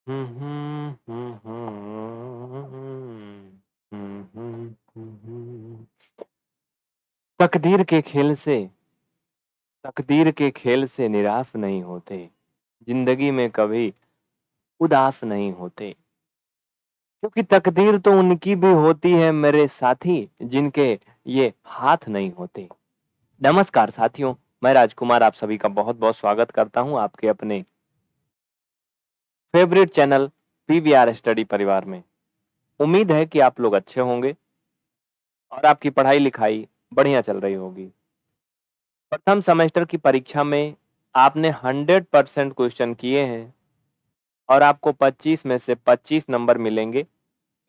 हम्म, हम्म, हम्म, हम्म, हम्म। तकदीर के खेल से तकदीर के खेल से निराश नहीं होते, जिंदगी में कभी उदास नहीं होते, क्योंकि तकदीर तो उनकी भी होती है मेरे साथी, जिनके ये हाथ नहीं होते। नमस्कार साथियों, मैं राजकुमार आप सभी का बहुत बहुत स्वागत करता हूं आपके अपने फेवरेट चैनल पीवीआर स्टडी परिवार में। उम्मीद है कि आप लोग अच्छे होंगे और आपकी पढ़ाई लिखाई बढ़िया चल रही होगी। प्रथम सेमेस्टर की परीक्षा में आपने 100% क्वेश्चन किए हैं और आपको 25 में से 25 नंबर मिलेंगे।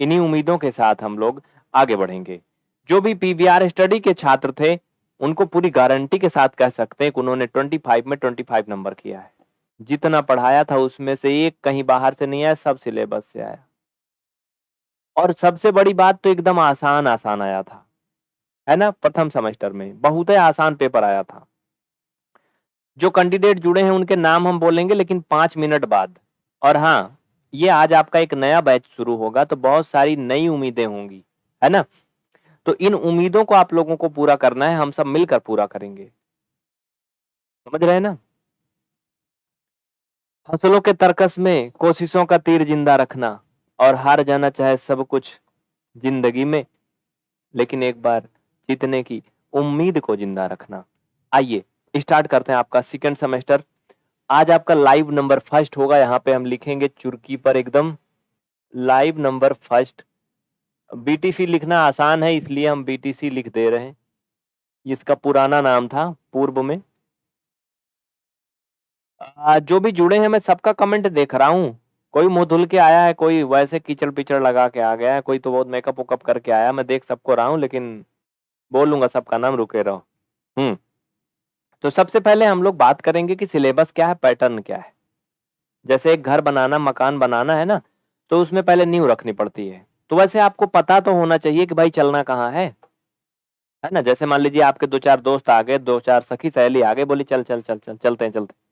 इन्हीं उम्मीदों के साथ हम लोग आगे बढ़ेंगे। जो भी पीवीआर स्टडी के छात्र थे, उनको पूरी गारंटी के साथ कह सकते हैं कि उन्होंने 25 में 25 नंबर किया है। जितना पढ़ाया था उसमें से एक कहीं बाहर से नहीं आया, सब सिलेबस से आया। और सबसे बड़ी बात तो एकदम आसान आसान आया था, है ना। प्रथम सेमेस्टर में बहुत ही आसान पेपर आया था। जो कैंडिडेट जुड़े हैं उनके नाम हम बोलेंगे, लेकिन 5 मिनट बाद। और हाँ, ये आज आपका एक नया बैच शुरू होगा, तो बहुत सारी नई उम्मीदें होंगी, है ना। तो इन उम्मीदों को आप लोगों को पूरा करना है, हम सब मिलकर पूरा करेंगे। समझ रहे हैं ना। फसलों के तर्कस में कोशिशों का तीर जिंदा रखना, और हार जाना चाहे सब कुछ जिंदगी में, लेकिन एक बार जीतने की उम्मीद को जिंदा रखना। आइए स्टार्ट करते हैं आपका सेकंड सेमेस्टर। आज आपका लाइव नंबर फर्स्ट होगा। यहाँ पे हम लिखेंगे चुटकी पर एकदम लाइव नंबर फर्स्ट। बीटीसी लिखना आसान है, इसलिए हम बीटीसी लिख दे रहे हैं। इसका पुराना नाम था पूर्व में। जो भी जुड़े हैं मैं सबका कमेंट देख रहा हूँ। कोई मुंह धुल के आया है, कोई वैसे कीचड़ पिचड़ लगा के आ गया है, कोई तो बहुत मेकअप वेकअप करके आया। मैं देख सबको रहा हूँ, लेकिन बोलूंगा सबका नाम, रुके रहो। हम्म। तो सबसे पहले हम लोग बात करेंगे कि सिलेबस क्या है, पैटर्न क्या है। जैसे एक घर बनाना, मकान बनाना है ना, तो उसमें पहले नींव रखनी पड़ती है। तो वैसे आपको पता तो होना चाहिए कि भाई चलना कहाँ है ना। जैसे मान लीजिए आपके दो चार दोस्त आ गए, दो चार सखी सहेली आ गए, बोली चल चल चल चल चलते हैं चलते हैं।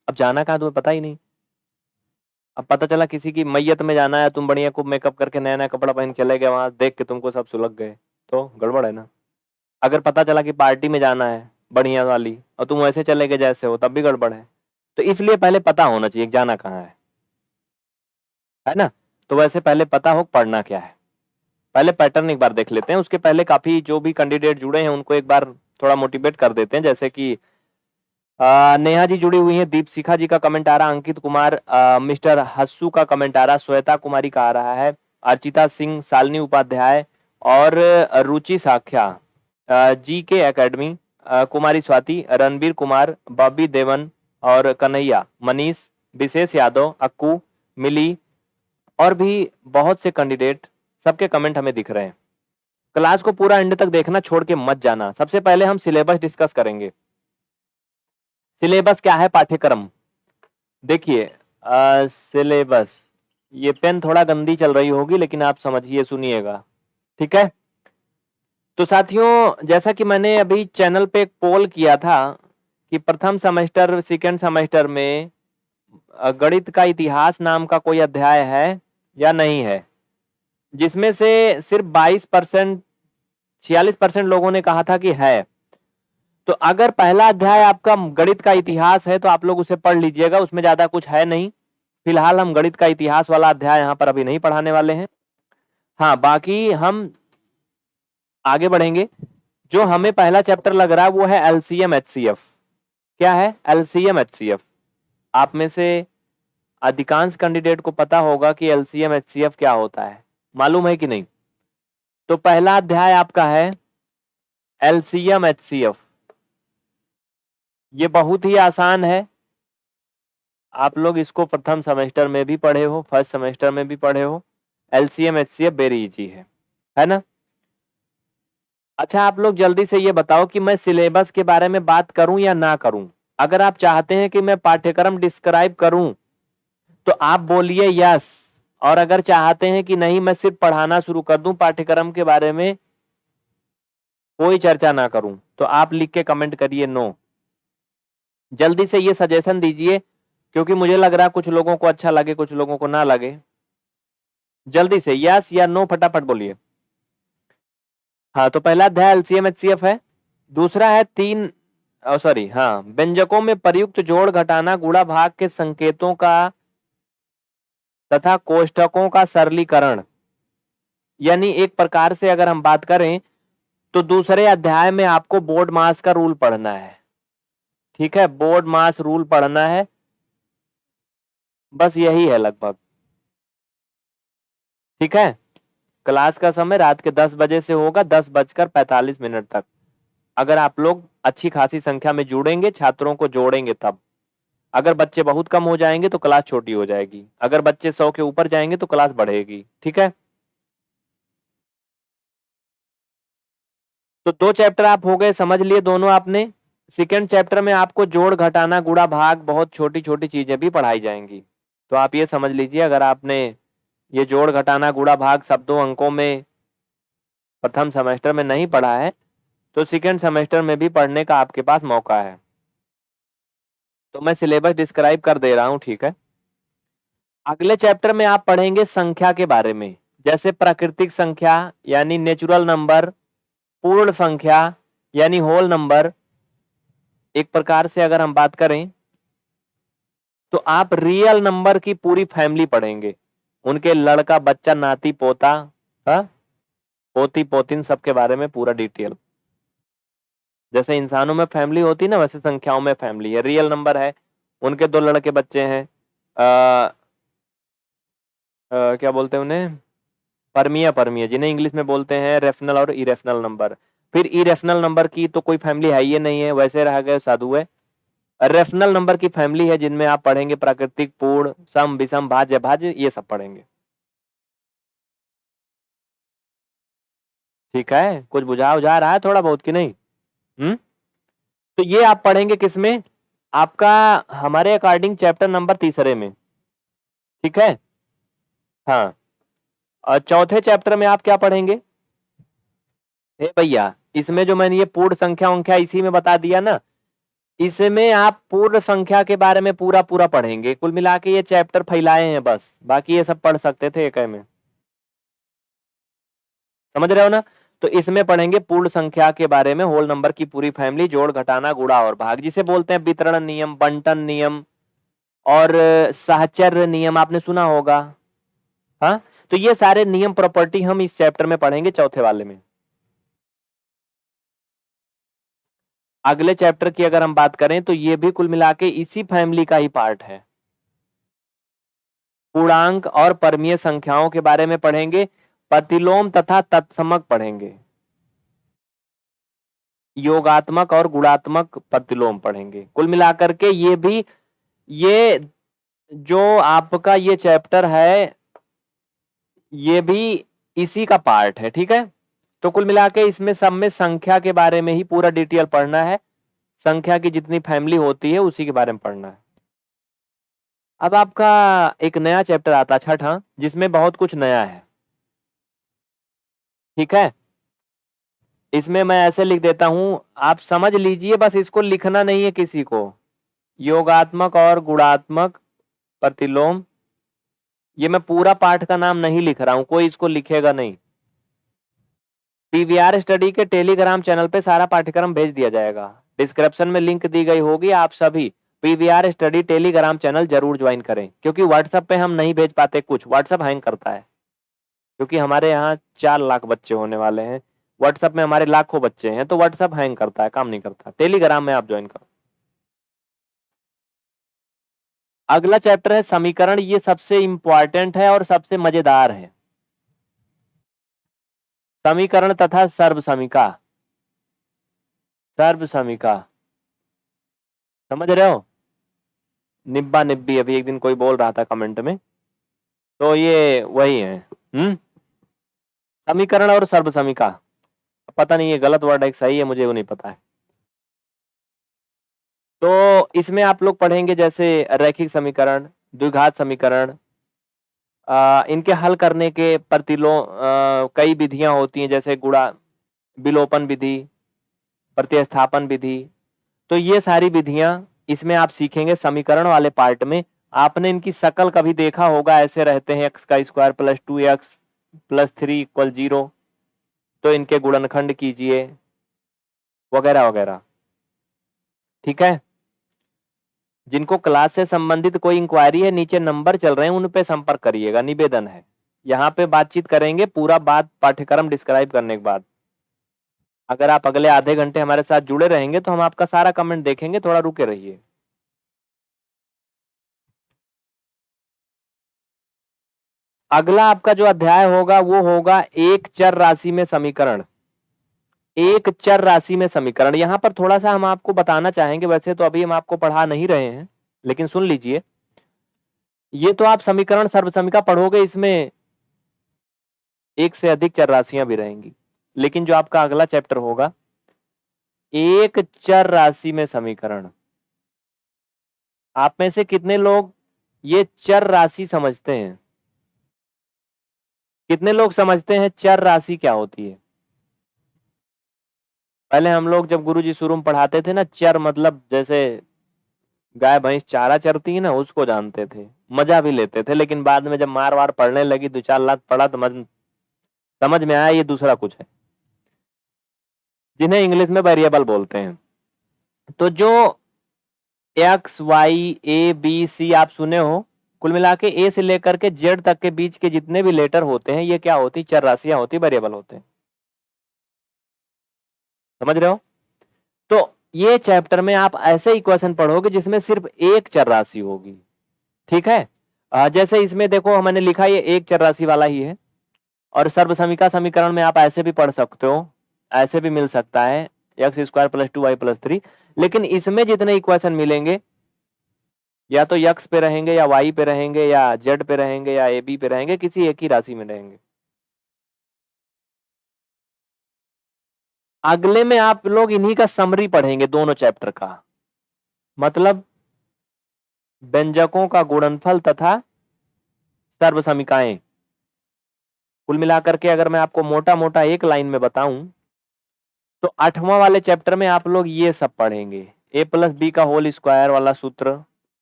अब जाना कहाँ तुम्हें पता ही नहीं। अब पता चला किसी की मैयत में जाना है, तुम बढ़िया खूब मेकअप करके नया नया कपड़ा पहन के चले गए, वहां देख के तुमको सब सुलग गए, तो गड़बड़ है ना। अगर पता चला कि पार्टी में जाना है बढ़िया वाली, और तुम वैसे चले गए जैसे हो, तब भी गड़बड़ है। तो इसलिए पहले पता होना चाहिए कि जाना कहाँ है ना। तो वैसे पहले पता हो पढ़ना क्या है। पहले पैटर्न एक बार देख लेते हैं, उसके पहले काफी जो भी कैंडिडेट जुड़े हैं उनको एक बार थोड़ा मोटिवेट कर देते हैं। जैसे कि नेहा जी जुड़ी हुई हैं, दीपशिखा जी का कमेंट आ रहा, अंकित कुमार, मिस्टर हस्सू का कमेंट आ रहा, श्वेता कुमारी का आ रहा है, अर्चिता सिंह, शालिनी उपाध्याय, और रुचि साख्या, जी के एकेडमी, कुमारी स्वाति, रणबीर कुमार, बॉबी देवन, और कन्हैया, मनीष, विशेष यादव, अक्कू, मिली, और भी बहुत से कैंडिडेट। सबके कमेंट हमें दिख रहे हैं। क्लास को पूरा एंड तक देखना, छोड़ के मत जाना। सबसे पहले हम सिलेबस डिस्कस करेंगे। सिलेबस क्या है, पाठ्यक्रम। देखिए, सिलेबस, ये पेन थोड़ा गंदी चल रही होगी, लेकिन आप समझिए, सुनिएगा, ठीक है। तो साथियों, जैसा कि मैंने अभी चैनल पे एक पोल किया था कि प्रथम सेमेस्टर सेकंड सेमेस्टर में गणित का इतिहास नाम का कोई अध्याय है या नहीं है, जिसमें से सिर्फ 22%, 46% लोगों ने कहा था कि है। तो अगर पहला अध्याय आपका गणित का इतिहास है, तो आप लोग उसे पढ़ लीजिएगा, उसमें ज्यादा कुछ है नहीं। फिलहाल हम गणित का इतिहास वाला अध्याय यहाँ पर अभी नहीं पढ़ाने वाले हैं। हाँ, बाकी हम आगे बढ़ेंगे। जो हमें पहला चैप्टर लग रहा है वो है एलसीएम एचसीएफ। क्या है एलसीएम एचसीएफ? आप में से अधिकांश कैंडिडेट को पता होगा कि एलसीएम एचसीएफ क्या होता है, मालूम है कि नहीं। तो पहला अध्याय आपका है एलसीएम एचसीएफ। ये बहुत ही आसान है। आप लोग इसको प्रथम सेमेस्टर में भी पढ़े हो, फर्स्ट सेमेस्टर में भी पढ़े हो। एलसीएम एचसीएफ वेरी इजी है ना। अच्छा, आप लोग जल्दी से ये बताओ कि मैं सिलेबस के बारे में बात करूं या ना करूं। अगर आप चाहते हैं कि मैं पाठ्यक्रम डिस्क्राइब करूं, तो आप बोलिए यस। और अगर चाहते हैं कि नहीं, मैं सिर्फ पढ़ाना शुरू कर दूं, पाठ्यक्रम के बारे में कोई चर्चा ना करूं, तो आप लिख के कमेंट करिए नो। जल्दी से ये सजेशन दीजिए। क्योंकि मुझे लग रहा है कुछ लोगों को अच्छा लगे, कुछ लोगों को ना लगे। जल्दी से यस या नो फटाफट बोलिए। हाँ, तो पहला अध्याय एलसीएम एचसीएफ है। दूसरा है व्यंजकों में प्रयुक्त जोड़ घटाना गुणा भाग के संकेतों का तथा कोष्ठकों का सरलीकरण। यानी एक प्रकार से अगर हम बात करें तो दूसरे अध्याय में आपको बोर्ड मास का रूल पढ़ना है। ठीक है, बोर्ड मास रूल पढ़ना है, बस यही है लगभग। ठीक है, क्लास का समय रात के 10 बजे से होगा 10:45 तक। अगर आप लोग अच्छी खासी संख्या में जुड़ेंगे, छात्रों को जोड़ेंगे तब। अगर बच्चे बहुत कम हो जाएंगे तो क्लास छोटी हो जाएगी, अगर बच्चे 100 के ऊपर जाएंगे तो क्लास बढ़ेगी। ठीक है, तो 2 चैप्टर आप हो गए, समझ लिए दोनों आपने। सेकेंड चैप्टर में आपको जोड़ घटाना गुणा भाग बहुत छोटी छोटी चीजें भी पढ़ाई जाएंगी। तो आप ये समझ लीजिए, अगर आपने ये जोड़ घटाना गुणा भाग सब 2 अंकों में प्रथम सेमेस्टर में नहीं पढ़ा है तो सेकेंड सेमेस्टर में भी पढ़ने का आपके पास मौका है। तो मैं सिलेबस डिस्क्राइब कर दे रहा हूं, ठीक है। अगले चैप्टर में आप पढ़ेंगे संख्या के बारे में, जैसे प्राकृतिक संख्या यानी नेचुरल नंबर, पूर्ण संख्या यानी होल नंबर। एक प्रकार से अगर हम बात करें तो आप रियल नंबर की पूरी फैमिली पढ़ेंगे, उनके लड़का बच्चा नाती पोता, हा? पोती पोतिन सबके बारे में पूरा डिटेल। जैसे इंसानों में फैमिली होती है ना, वैसे संख्याओं में फैमिली है। रियल नंबर है, उनके 2 लड़के बच्चे हैं, क्या बोलते हैं उन्हें, परमीय जिन्हें इंग्लिश में बोलते हैं रेफनल और इरेफनल नंबर। फिर इरेफनल नंबर की तो कोई फैमिली है ही नहीं है, वैसे रह गए साधु है। रेफनल नंबर की फैमिली है जिनमें आप पढ़ेंगे प्राकृतिक, पूर्ण, सम, विषम, भाज्य, भाज्य, ये सब पढ़ेंगे। ठीक है, कुछ बुझा रहा है थोड़ा बहुत कि नहीं? तो ये आप पढ़ेंगे किसमें, आपका हमारे अकॉर्डिंग चैप्टर नंबर 3 में। ठीक है, हाँ। और चौथे चैप्टर में आप क्या पढ़ेंगे? हे भैया, इसमें जो मैंने ये पूर्ण संख्या उंख्या इसी में बता दिया ना, इसमें आप पूर्ण संख्या के बारे में पूरा पूरा पढ़ेंगे। कुल मिला के ये चैप्टर फैलाए हैं बस, बाकी ये सब पढ़ सकते थे एक में। समझ रहे हो ना? तो इसमें पढ़ेंगे पूर्ण संख्या के बारे में, होल नंबर की पूरी फैमिली, जोड़ घटाना गुणा और भाग, जिसे बोलते हैं वितरण नियम, बंटन नियम और साहचर्य नियम, आपने सुना होगा। हाँ, तो ये सारे नियम प्रॉपर्टी हम इस चैप्टर में पढ़ेंगे, चौथे वाले में। अगले चैप्टर की अगर हम बात करें तो ये भी कुल मिला के इसी फैमिली का ही पार्ट है। पूर्णांक और परमीय संख्याओं के बारे में पढ़ेंगे, प्रतिलोम तथा तत्समक पढ़ेंगे, योगात्मक और गुणात्मक प्रतिलोम पढ़ेंगे। कुल मिलाकर के ये जो आपका ये चैप्टर है ये भी इसी का पार्ट है। ठीक है, तो कुल मिला के इसमें सब में संख्या के बारे में ही पूरा डिटेल पढ़ना है, संख्या की जितनी फैमिली होती है उसी के बारे में पढ़ना है। अब आपका एक नया चैप्टर आता है, छठा, जिसमें बहुत कुछ नया है। ठीक है, इसमें मैं ऐसे लिख देता हूं, आप समझ लीजिए, बस इसको लिखना नहीं है किसी को। योगात्मक और गुणात्मक प्रतिलोम, ये मैं पूरा पाठ का नाम नहीं लिख रहा हूं, कोई इसको लिखेगा नहीं। पीवीआर स्टडी के टेलीग्राम चैनल पे सारा पाठ्यक्रम भेज दिया जाएगा, डिस्क्रिप्शन में लिंक दी गई होगी। आप सभी पीवीआर स्टडी टेलीग्राम चैनल जरूर ज्वाइन करें, क्योंकि व्हाट्सएप पे हम नहीं भेज पाते, कुछ व्हाट्सएप हैंग करता है, क्योंकि हमारे यहाँ 4 लाख बच्चे होने वाले हैं, व्हाट्सएप में हमारे लाखों बच्चे हैं, तो व्हाट्सएप हैंग करता है, काम नहीं करता। टेलीग्राम में आप ज्वाइन करो। अगला चैप्टर है समीकरण, ये सबसे इंपॉर्टेंट है और सबसे मजेदार है। समीकरण तथा सर्व समीका, सर्व समीका, समझ रहे हो? निब्बा निब्बी, अभी एक दिन कोई बोल रहा था कमेंट में, तो ये वही है। समीकरण और सर्व समीका, पता नहीं ये गलत वर्ड है सही है, मुझे वो नहीं पता है। तो इसमें आप लोग पढ़ेंगे जैसे रैखिक समीकरण, द्विघात समीकरण, इनके हल करने के कई विधियां होती हैं, जैसे विलोपन विधि, प्रतिस्थापन विधि। तो ये सारी विधियां इसमें आप सीखेंगे समीकरण वाले पार्ट में आपने इनकी शकल कभी देखा होगा, ऐसे रहते हैं x का square plus 2x plus 3 equal 0, तो इनके गुणनखंड कीजिए वगैरह वगैरह। ठीक है, जिनको क्लास से संबंधित कोई इंक्वायरी है, नीचे नंबर चल रहे हैं, उन पे संपर्क करिएगा, निवेदन है। यहाँ पे बातचीत करेंगे पूरा बात पाठ्यक्रम डिस्क्राइब करने के बाद। अगर आप अगले आधे घंटे हमारे साथ जुड़े रहेंगे तो हम आपका सारा कमेंट देखेंगे, थोड़ा रुके रहिए। अगला आपका जो अध्याय होगा वो होगा एक चर राशि में समीकरण। एक चर राशि में समीकरण, यहां पर थोड़ा सा हम आपको बताना चाहेंगे, वैसे तो अभी हम आपको पढ़ा नहीं रहे हैं, लेकिन सुन लीजिए। ये तो आप समीकरण सर्वसमीका पढ़ोगे, इसमें एक से अधिक चर राशियां भी रहेंगी, लेकिन जो आपका अगला चैप्टर होगा एक चर राशि में समीकरण, आप में से कितने लोग ये चर राशि समझते हैं? कितने लोग समझते हैं चर राशि क्या होती है? पहले हम लोग जब गुरुजी शुरू में पढ़ाते थे ना, चर मतलब जैसे गाय भैंस चारा चरती है ना, उसको जानते थे, मजा भी लेते थे, लेकिन बाद में जब मार वार पड़ने लगी, 2-4 लाख पढ़ा तो समझ में आया ये दूसरा कुछ है, जिन्हें इंग्लिश में वेरिएबल बोलते हैं। तो जो X Y A B C आप सुने हो, कुल मिला के ए से लेकर के जेड तक के बीच के जितने भी लेटर होते हैं, ये क्या होती? चर राशियां होती, वेरिएबल होते हैं। समझ रहे हो? तो ये चैप्टर में आप ऐसे इक्वेशन पढ़ोगे जिसमें सिर्फ एक चर राशि होगी। ठीक है, जैसे इसमें देखो मैंने लिखा ये एक चर राशि वाला ही है, और सर्वसमीका समीकरण में आप ऐसे भी पढ़ सकते हो, ऐसे भी मिल सकता है x square plus 2y plus 3, लेकिन इसमें जितने इक्वेशन मिलेंगे या तो x पे रहेंगे या y पे रहेंगे या z पे रहेंगे या ab पे रहेंगे, किसी एक ही राशि में रहेंगे। अगले में आप लोग इन्हीं का समरी पढ़ेंगे, दोनों चैप्टर का, मतलब व्यंजकों का गुणनफल तथा सर्वसमीकाएं। कुल मिलाकर के अगर मैं आपको मोटा मोटा एक लाइन में बताऊं तो 8वां वाले चैप्टर में आप लोग ये सब पढ़ेंगे, a प्लस बी का होल स्क्वायर वाला सूत्र,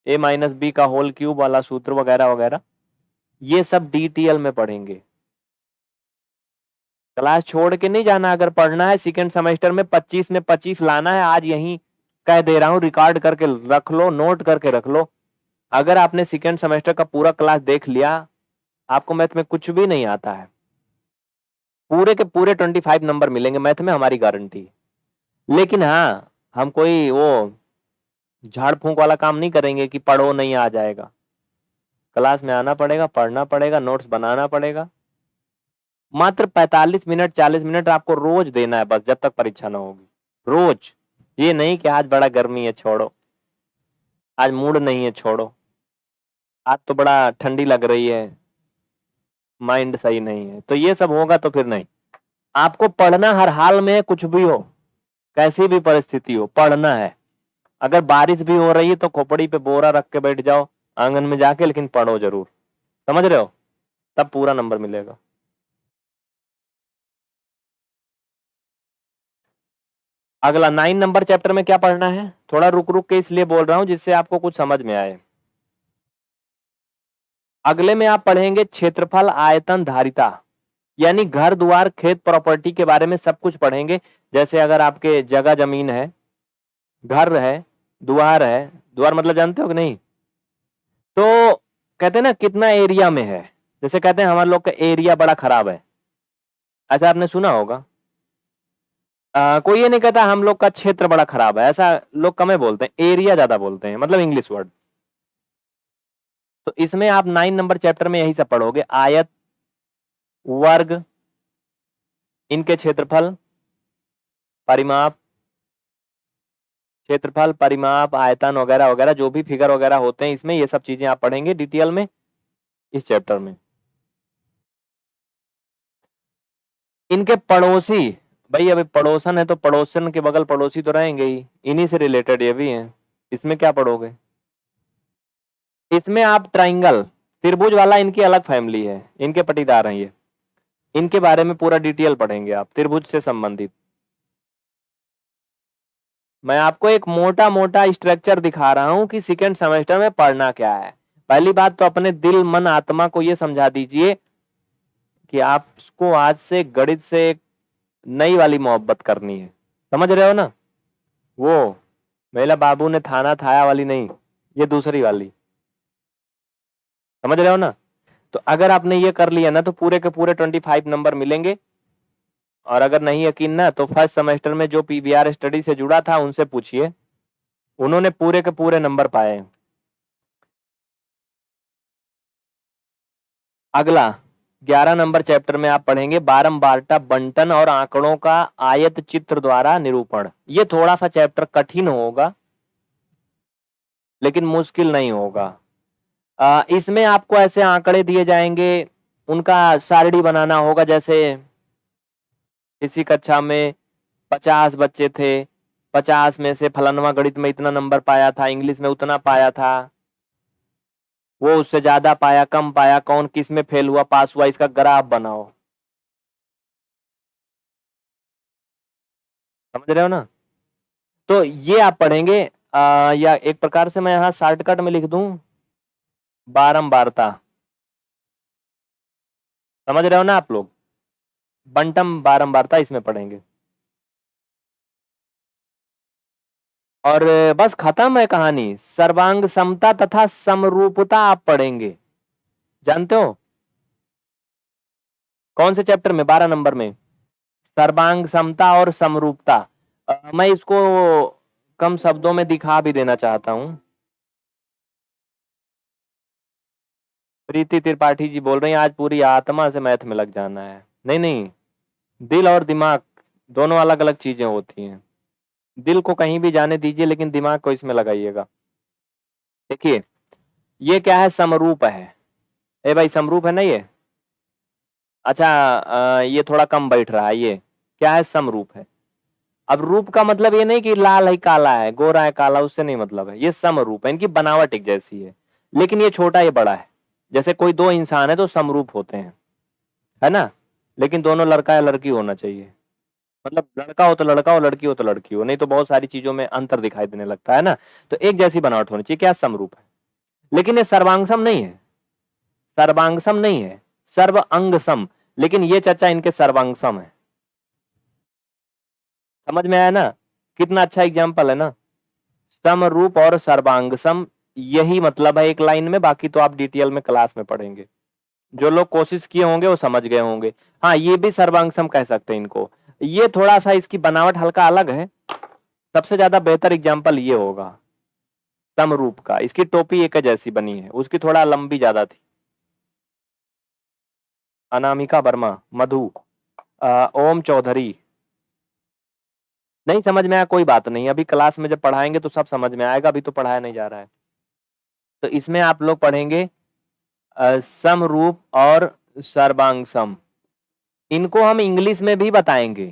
a माइनस बी का होल क्यूब वाला सूत्र वगैरह वगैरह, ये सब डिटेल में पढ़ेंगे। क्लास छोड़ के नहीं जाना, अगर पढ़ना है सेकेंड सेमेस्टर में 25 में 25 लाना है, आज यहीं कह दे रहा हूं, रिकॉर्ड करके रख लो, नोट करके रख लो। अगर आपने सेकेंड सेमेस्टर का पूरा क्लास देख लिया, आपको मैथ में कुछ भी नहीं आता है, पूरे के पूरे 25 नंबर मिलेंगे मैथ में, हमारी गारंटी। लेकिन हाँ, हम कोई वो झाड़ फूंक वाला काम नहीं करेंगे कि पढ़ो नहीं आ जाएगा। क्लास में आना पड़ेगा, पढ़ना पड़ेगा, नोट्स बनाना पड़ेगा। मात्र 45 मिनट 40 मिनट आपको रोज देना है बस, जब तक परीक्षा ना होगी। रोज, ये नहीं कि आज बड़ा गर्मी है छोड़ो, आज मूड नहीं है छोड़ो, आज तो बड़ा ठंडी लग रही है, माइंड सही नहीं है, तो ये सब होगा तो फिर नहीं। आपको पढ़ना हर हाल में, कुछ भी हो, कैसी भी परिस्थिति हो, पढ़ना है। अगर बारिश भी हो रही है तो खोपड़ी पे बोरा रख के बैठ जाओ आंगन में जाके, लेकिन पढ़ो जरूर। समझ रहे हो? तब पूरा नंबर मिलेगा। अगला 9 नंबर चैप्टर में क्या पढ़ना है, थोड़ा रुक रुक के इसलिए बोल रहा हूं जिससे आपको कुछ समझ में आए। अगले में आप पढ़ेंगे क्षेत्रफल आयतन धारिता, यानी घर द्वार खेत प्रॉपर्टी के बारे में सब कुछ पढ़ेंगे। जैसे अगर आपके जगह जमीन है, घर है, द्वार है, द्वार मतलब जानते हो कि नहीं? तो कहते हैं ना कितना एरिया में है, जैसे कहते हैं हमारे लोग का एरिया बड़ा खराब है, ऐसा आपने सुना होगा। कोई ये नहीं कहता हम लोग का क्षेत्र बड़ा खराब है, ऐसा लोग कम ही बोलते हैं, एरिया ज्यादा बोलते हैं, मतलब इंग्लिश वर्ड। तो इसमें आप 9 नंबर चैप्टर में यही सब पढ़ोगे, आयत, वर्ग, इनके क्षेत्रफल, परिमाप, क्षेत्रफल, परिमाप, आयतन वगैरह वगैरह, जो भी फिगर वगैरह होते हैं इसमें, ये सब चीजें आप पढ़ेंगे डिटेल में इस चैप्टर में। इनके पड़ोसी, भाई अभी पड़ोसन है तो पड़ोसन के बगल पड़ोसी तो रहेंगे ही, इन्हीं से रिलेटेड ये भी हैं। इसमें क्या पढ़ोगे? इसमें आप ट्राइंगल, त्रिभुज वाला इनकी अलग फैमिली है, इनके पटीदार हैं ये, इनके बारे में पूरा डिटेल पढ़ेंगे आप, त्रिभुज से संबंधित। मैं आपको एक मोटा मोटा स्ट्रक्चर दिखा रहा हूं कि सेकेंड सेमेस्टर में पढ़ना क्या है। पहली बात तो अपने दिल मन आत्मा को ये समझा दीजिए कि आपको आज से गणित से एक नई वाली मोहब्बत करनी है। समझ रहे हो ना? वो मेला बाबू ने थाना थाया वाली नहीं, ये दूसरी वाली। समझ रहे हो ना? तो अगर आपने ये कर लिया ना तो पूरे के पूरे 25 नंबर मिलेंगे। और अगर नहीं यकीन ना तो फर्स्ट सेमेस्टर में जो पीवीआर स्टडी से जुड़ा था उनसे पूछिए, उन्होंने पूरे के पूरे नंबर पाए हैं। अगला 11 नंबर चैप्टर में आप पढ़ेंगे बारंबारता बंटन और आंकड़ों का आयत चित्र द्वारा निरूपण। ये थोड़ा सा चैप्टर कठिन होगा लेकिन मुश्किल नहीं होगा। इसमें आपको ऐसे आंकड़े दिए जाएंगे, उनका सारणी बनाना होगा। जैसे इसी कक्षा में 50 बच्चे थे, 50 में से फलानवा गणित में इतना नंबर पाया था, इंग्लिश में उतना पाया था, वो उससे ज्यादा पाया कम पाया, कौन किस में फेल हुआ पास हुआ, इसका ग्राफ बनाओ। समझ रहे हो ना? तो ये आप पढ़ेंगे। या एक प्रकार से मैं यहाँ शॉर्टकट में लिख दूं, बारंबारता। समझ रहे हो ना आप लोग? बंटम बारंबारता इसमें पढ़ेंगे और बस खत्म है कहानी। सर्वांग समता तथा समरूपता आप पढ़ेंगे। जानते हो कौन से चैप्टर में? 12 नंबर में सर्वांग समता और समरूपता। मैं इसको कम शब्दों में दिखा भी देना चाहता हूं। प्रीति त्रिपाठी जी बोल रही हैं आज पूरी आत्मा से मैथ में लग जाना है। नहीं नहीं, दिल और दिमाग दोनों अलग अलग चीजें होती हैं। दिल को कहीं भी जाने दीजिए लेकिन दिमाग को इसमें लगाइएगा। देखिए ये क्या है? समरूप है। ए भाई समरूप है ना ये? अच्छा ये थोड़ा कम बैठ रहा है। ये क्या है? समरूप है। अब रूप का मतलब ये नहीं कि लाल है काला है, गोरा है काला, उससे नहीं मतलब है। ये समरूप है, इनकी बनावट एक जैसी है लेकिन ये छोटा ये बड़ा है। जैसे कोई दो इंसान है तो समरूप होते हैं, है ना? लेकिन दोनों लड़का या लड़की होना चाहिए। मतलब लड़का हो तो लड़का हो, लड़की हो तो लड़की हो, नहीं तो बहुत सारी चीजों में अंतर दिखाई देने लगता है ना। तो एक जैसी बनावट होनी चाहिए, क्या समरूप है। लेकिन ये सर्वांगसम नहीं है, सर्वांगसम नहीं है, सर्व अंगसम। लेकिन ये चर्चा इनके सर्वांगसम है। समझ में आया ना? कितना अच्छा एग्जाम्पल है ना। समरूप और सर्वांगसम, यही मतलब है एक लाइन में। बाकी तो आप डिटेल में क्लास में पढ़ेंगे। जो लोग कोशिश किए होंगे वो समझ गए होंगे। हाँ ये भी सर्वांगसम कह सकते हैं इनको। ये थोड़ा सा इसकी बनावट हल्का अलग है। सबसे ज्यादा बेहतर एग्जाम्पल ये होगा समरूप का। इसकी टोपी एक जैसी बनी है, उसकी थोड़ा लंबी ज्यादा थी। अनामिका वर्मा, मधु, ओम चौधरी। नहीं समझ में आया कोई बात नहीं, अभी क्लास में जब पढ़ाएंगे तो सब समझ में आएगा, अभी तो पढ़ाया नहीं जा रहा है। तो इसमें आप लोग पढ़ेंगे समरूप और सर्वांगसम। इनको हम इंग्लिश में भी बताएंगे,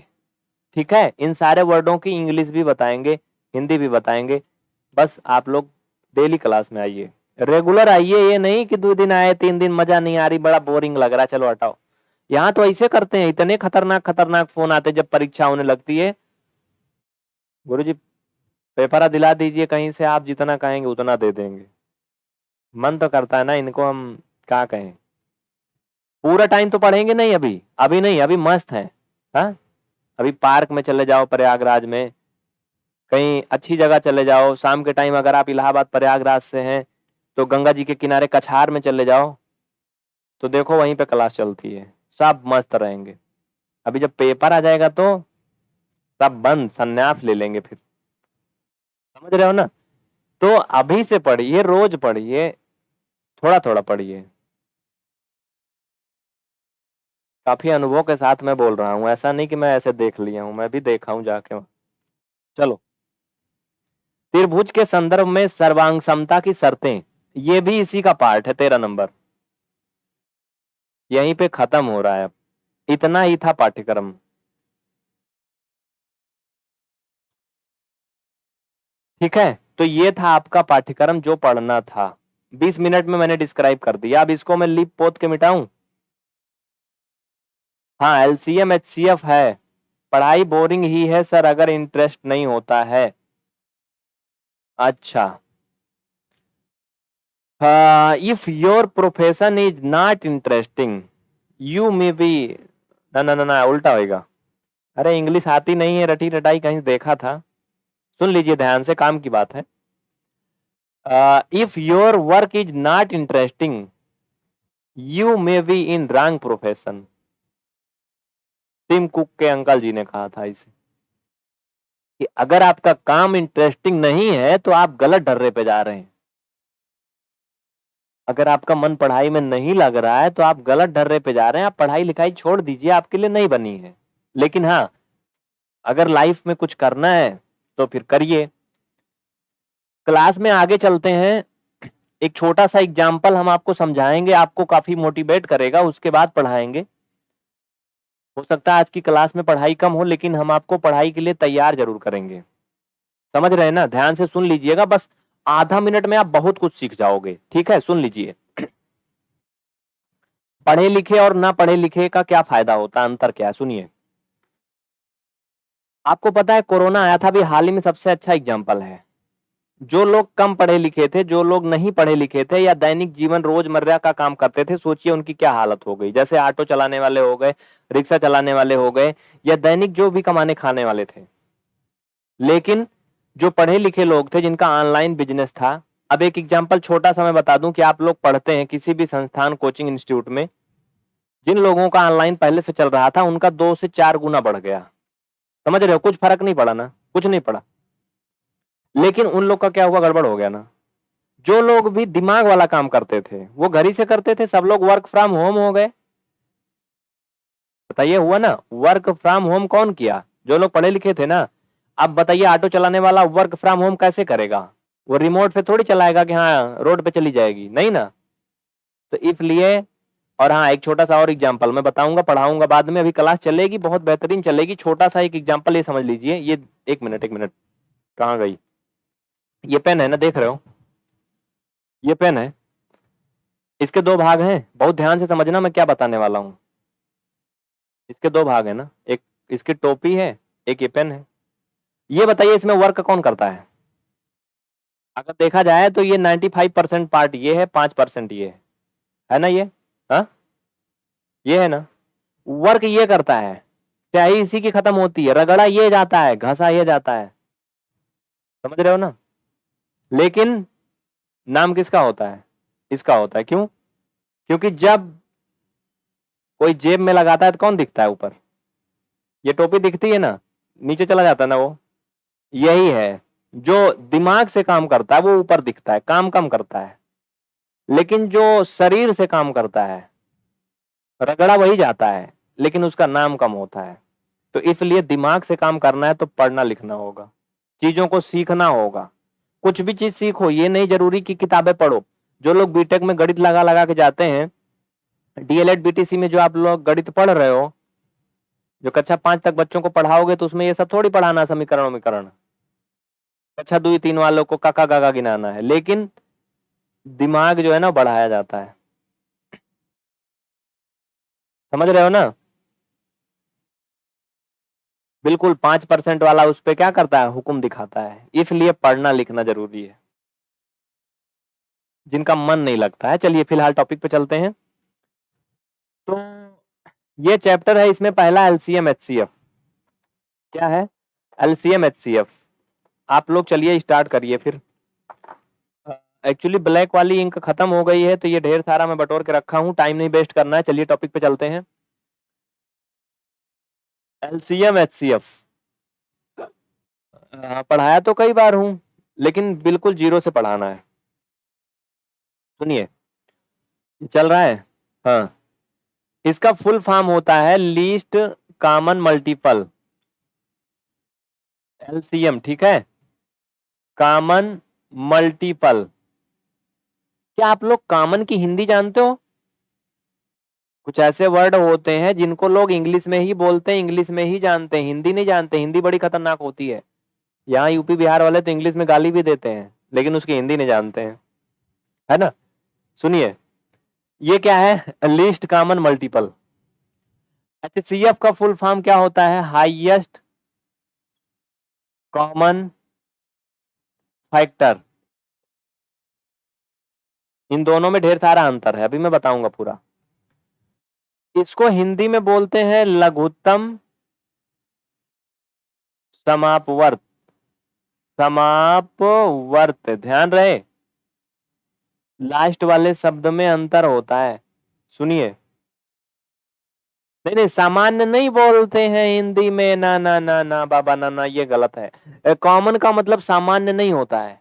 ठीक है? इन सारे वर्डों की इंग्लिश भी बताएंगे, हिंदी भी बताएंगे। बस आप लोग डेली क्लास में आइए, रेगुलर आइए। ये नहीं कि 2 दिन आए 3 दिन मजा नहीं आ रही, बड़ा बोरिंग लग रहा है, चलो हटाओ। यहाँ तो ऐसे करते हैं, इतने खतरनाक खतरनाक फोन आते जब परीक्षा होने लगती है। गुरुजी पेपर दिला दीजिए कहीं से, आप जितना कहेंगे उतना दे देंगे। मन तो करता है ना इनको हम क्या कहें। पूरा टाइम तो पढ़ेंगे नहीं, अभी अभी नहीं, अभी मस्त है। हाँ अभी पार्क में चले जाओ, प्रयागराज में कहीं अच्छी जगह चले जाओ। शाम के टाइम अगर आप इलाहाबाद प्रयागराज से हैं तो गंगा जी के किनारे कछार में चले जाओ, तो देखो वहीं पे क्लास चलती है, सब मस्त रहेंगे। अभी जब पेपर आ जाएगा तो सब बंद, संन्यास ले लेंगे फिर। समझ रहे हो ना? तो अभी से पढ़िए, रोज पढ़िए, थोड़ा थोड़ा पढ़िए। काफी अनुभव के साथ मैं बोल रहा हूँ, ऐसा नहीं कि मैं ऐसे देख लिया हूँ, मैं भी देखा हूँ जाके। चलो त्रिभुज के संदर्भ में सर्वांग समता की शर्तें, ये भी इसी का पार्ट है। 13 नंबर यहीं पे खत्म हो रहा है। इतना ही था पाठ्यक्रम। ठीक है, तो ये था आपका पाठ्यक्रम जो पढ़ना था। 20 मिनट में मैंने डिस्क्राइब कर दिया। अब इसको मैं लिप पोत के मिटाऊं? हाँ एलसीएम एचसीएफ है। पढ़ाई बोरिंग ही है सर अगर इंटरेस्ट नहीं होता है। अच्छा, if your profession is not interesting you may B, ना ना ना ना, उल्टा होएगा। अरे इंग्लिश आती नहीं है, रटी रटाई कहीं देखा था। सुन लीजिए ध्यान से, काम की बात है। If your work is not interesting you may be in wrong profession. Tim Cook के अंकल जी ने कहा था इसे, कि अगर आपका काम इंटरेस्टिंग नहीं है तो आप गलत ढर्रे पे जा रहे हैं। अगर आपका मन पढ़ाई में नहीं लग रहा है तो आप गलत ढर्रे पे जा रहे हैं। आप पढ़ाई लिखाई छोड़ दीजिए, आपके लिए नहीं बनी है। लेकिन हाँ, अगर लाइफ में कुछ करना है तो फिर करिए। क्लास में आगे चलते हैं, एक छोटा सा एग्जाम्पल हम आपको समझाएंगे, आपको काफी मोटिवेट करेगा, उसके बाद पढ़ाएंगे। हो सकता है आज की क्लास में पढ़ाई कम हो, लेकिन हम आपको पढ़ाई के लिए तैयार जरूर करेंगे। समझ रहे हैं ना? ध्यान से सुन लीजिएगा, बस आधा मिनट में आप बहुत कुछ सीख जाओगे। ठीक है, सुन लीजिए। पढ़े लिखे और ना पढ़े लिखे का क्या फायदा होता है, अंतर क्या है, सुनिए। आपको पता है कोरोना आया था, अभी हाल ही में सबसे अच्छा एग्जाम्पल है। जो लोग कम पढ़े लिखे थे, जो लोग नहीं पढ़े लिखे थे या दैनिक जीवन रोजमर्रा का काम करते थे, सोचिए उनकी क्या हालत हो गई। जैसे ऑटो चलाने वाले हो गए, रिक्शा चलाने वाले हो गए, या दैनिक जो भी कमाने खाने वाले थे। लेकिन जो पढ़े लिखे लोग थे, जिनका ऑनलाइन बिजनेस था, अब एक एग्जाम्पल छोटा सा मैं बता दूं कि आप लोग पढ़ते हैं किसी भी संस्थान, कोचिंग इंस्टीट्यूट में, जिन लोगों का ऑनलाइन पहले से चल रहा था उनका 2 से 4 गुना बढ़ गया। समझ रहे हो? कुछ फर्क नहीं पड़ा ना, कुछ नहीं पड़ा। लेकिन उन लोग का क्या हुआ, गड़बड़ हो गया ना। जो लोग भी दिमाग वाला काम करते थे वो घर ही से करते थे, सब लोग वर्क फ्रॉम होम हो गए। बताइए, हुआ ना? वर्क फ्रॉम होम कौन किया? जो लोग पढ़े लिखे थे ना। अब बताइए, ऑटो चलाने वाला वर्क फ्रॉम होम कैसे करेगा? वो रिमोट पे थोड़ी चलाएगा कि हाँ रोड पे चली जाएगी, नहीं ना। तो इसलिए, और हाँ, एक छोटा सा और एग्जाम्पल मैं बताऊंगा, पढ़ाऊंगा बाद में, अभी क्लास चलेगी, बहुत बेहतरीन चलेगी। छोटा सा एक एग्जाम्पल ये समझ लीजिए। ये एक मिनट, एक मिनट, कहाँ गई? ये पेन है ना, देख रहे हो? ये पेन है, इसके दो भाग हैं, बहुत ध्यान से समझना मैं क्या बताने वाला हूँ। इसके दो भाग है ना, एक इसकी टोपी है, एक ये पेन है। ये बताइए इसमें वर्क कौन करता है? अगर देखा जाए तो ये 95% पार्ट ये है, 5% ये है ना, ये, हाँ, ये है ना। वर्क ये करता है, स्याही इसी की खत्म होती है, रगड़ा ये जाता है, घसा ये जाता है। समझ रहे हो ना? लेकिन नाम किसका होता है? इसका होता है। क्यों? क्योंकि जब कोई जेब में लगाता है तो कौन दिखता है ऊपर? ये टोपी दिखती है ना, नीचे चला जाता है ना वो। यही है, जो दिमाग से काम करता है वो ऊपर दिखता है, काम कम करता है। लेकिन जो शरीर से काम करता है, रगड़ा वही जाता है, लेकिन उसका नाम कम होता है। तो इसलिए दिमाग से काम करना है तो पढ़ना लिखना होगा, चीजों को सीखना होगा। कुछ भी चीज सीखो, ये नहीं जरूरी कि किताबें पढ़ो। जो लोग बीटेक में गणित लगा लगा के जाते हैं, डीएलएड बीटीसी में जो आप लोग गणित पढ़ रहे हो, जो कक्षा 5 तक बच्चों को पढ़ाओगे, तो उसमें ये सब थोड़ी पढ़ाना, समीकरण समीकरण। कक्षा 2 3 वालों को काका गागा गिनाना है, लेकिन दिमाग जो है ना बढ़ाया जाता है। समझ रहे हो ना? बिल्कुल, 5% वाला उस पे क्या करता है, हुक्म दिखाता है। इसलिए पढ़ना लिखना जरूरी है, जिनका मन नहीं लगता है। चलिए फिलहाल टॉपिक पे चलते हैं। तो ये चैप्टर है, इसमें पहला एलसीएम एचसीएफ। क्या है? LCM HCF. आप लोग चलिए स्टार्ट करिए फिर। एक्चुअली ब्लैक वाली इंक खत्म हो गई है, तो ये ढेर सारा मैं बटोर के रखा हूँ, टाइम नहीं वेस्ट करना है। चलिए टॉपिक पे चलते हैं। एलसीएम एचसीएफ पढ़ाया तो कई बार हूँ, लेकिन बिल्कुल जीरो से पढ़ाना है। सुनिए, चल रहा है? हाँ, इसका फुल फॉर्म होता है लीस्ट कॉमन मल्टीपल, एलसीएम। ठीक है, कॉमन मल्टीपल। क्या आप लोग कॉमन की हिंदी जानते हो? कुछ ऐसे वर्ड होते हैं जिनको लोग इंग्लिश में ही बोलते हैं, इंग्लिश में ही जानते हैं, हिंदी नहीं जानते। हिंदी बड़ी खतरनाक होती है। यहाँ यूपी बिहार वाले तो इंग्लिश में गाली भी देते हैं, लेकिन उसकी हिंदी नहीं जानते हैं, है ना। सुनिए, ये क्या है, लीस्ट कॉमन मल्टीपल। एचसीएफ का फुल फॉर्म क्या होता है? हाईएस्ट कॉमन फैक्टर, इन दोनों में ढेर सारा अंतर है, अभी मैं बताऊंगा पूरा। इसको हिंदी में बोलते हैं लघुत्तम समापवर्त, समापवर्त, ध्यान रहे लास्ट वाले शब्द में अंतर होता है, सुनिए। नहीं नहीं, सामान्य नहीं बोलते हैं हिंदी में, ना ना ना ना बाबा, ना ना, ये गलत है। कॉमन का मतलब सामान्य नहीं होता है,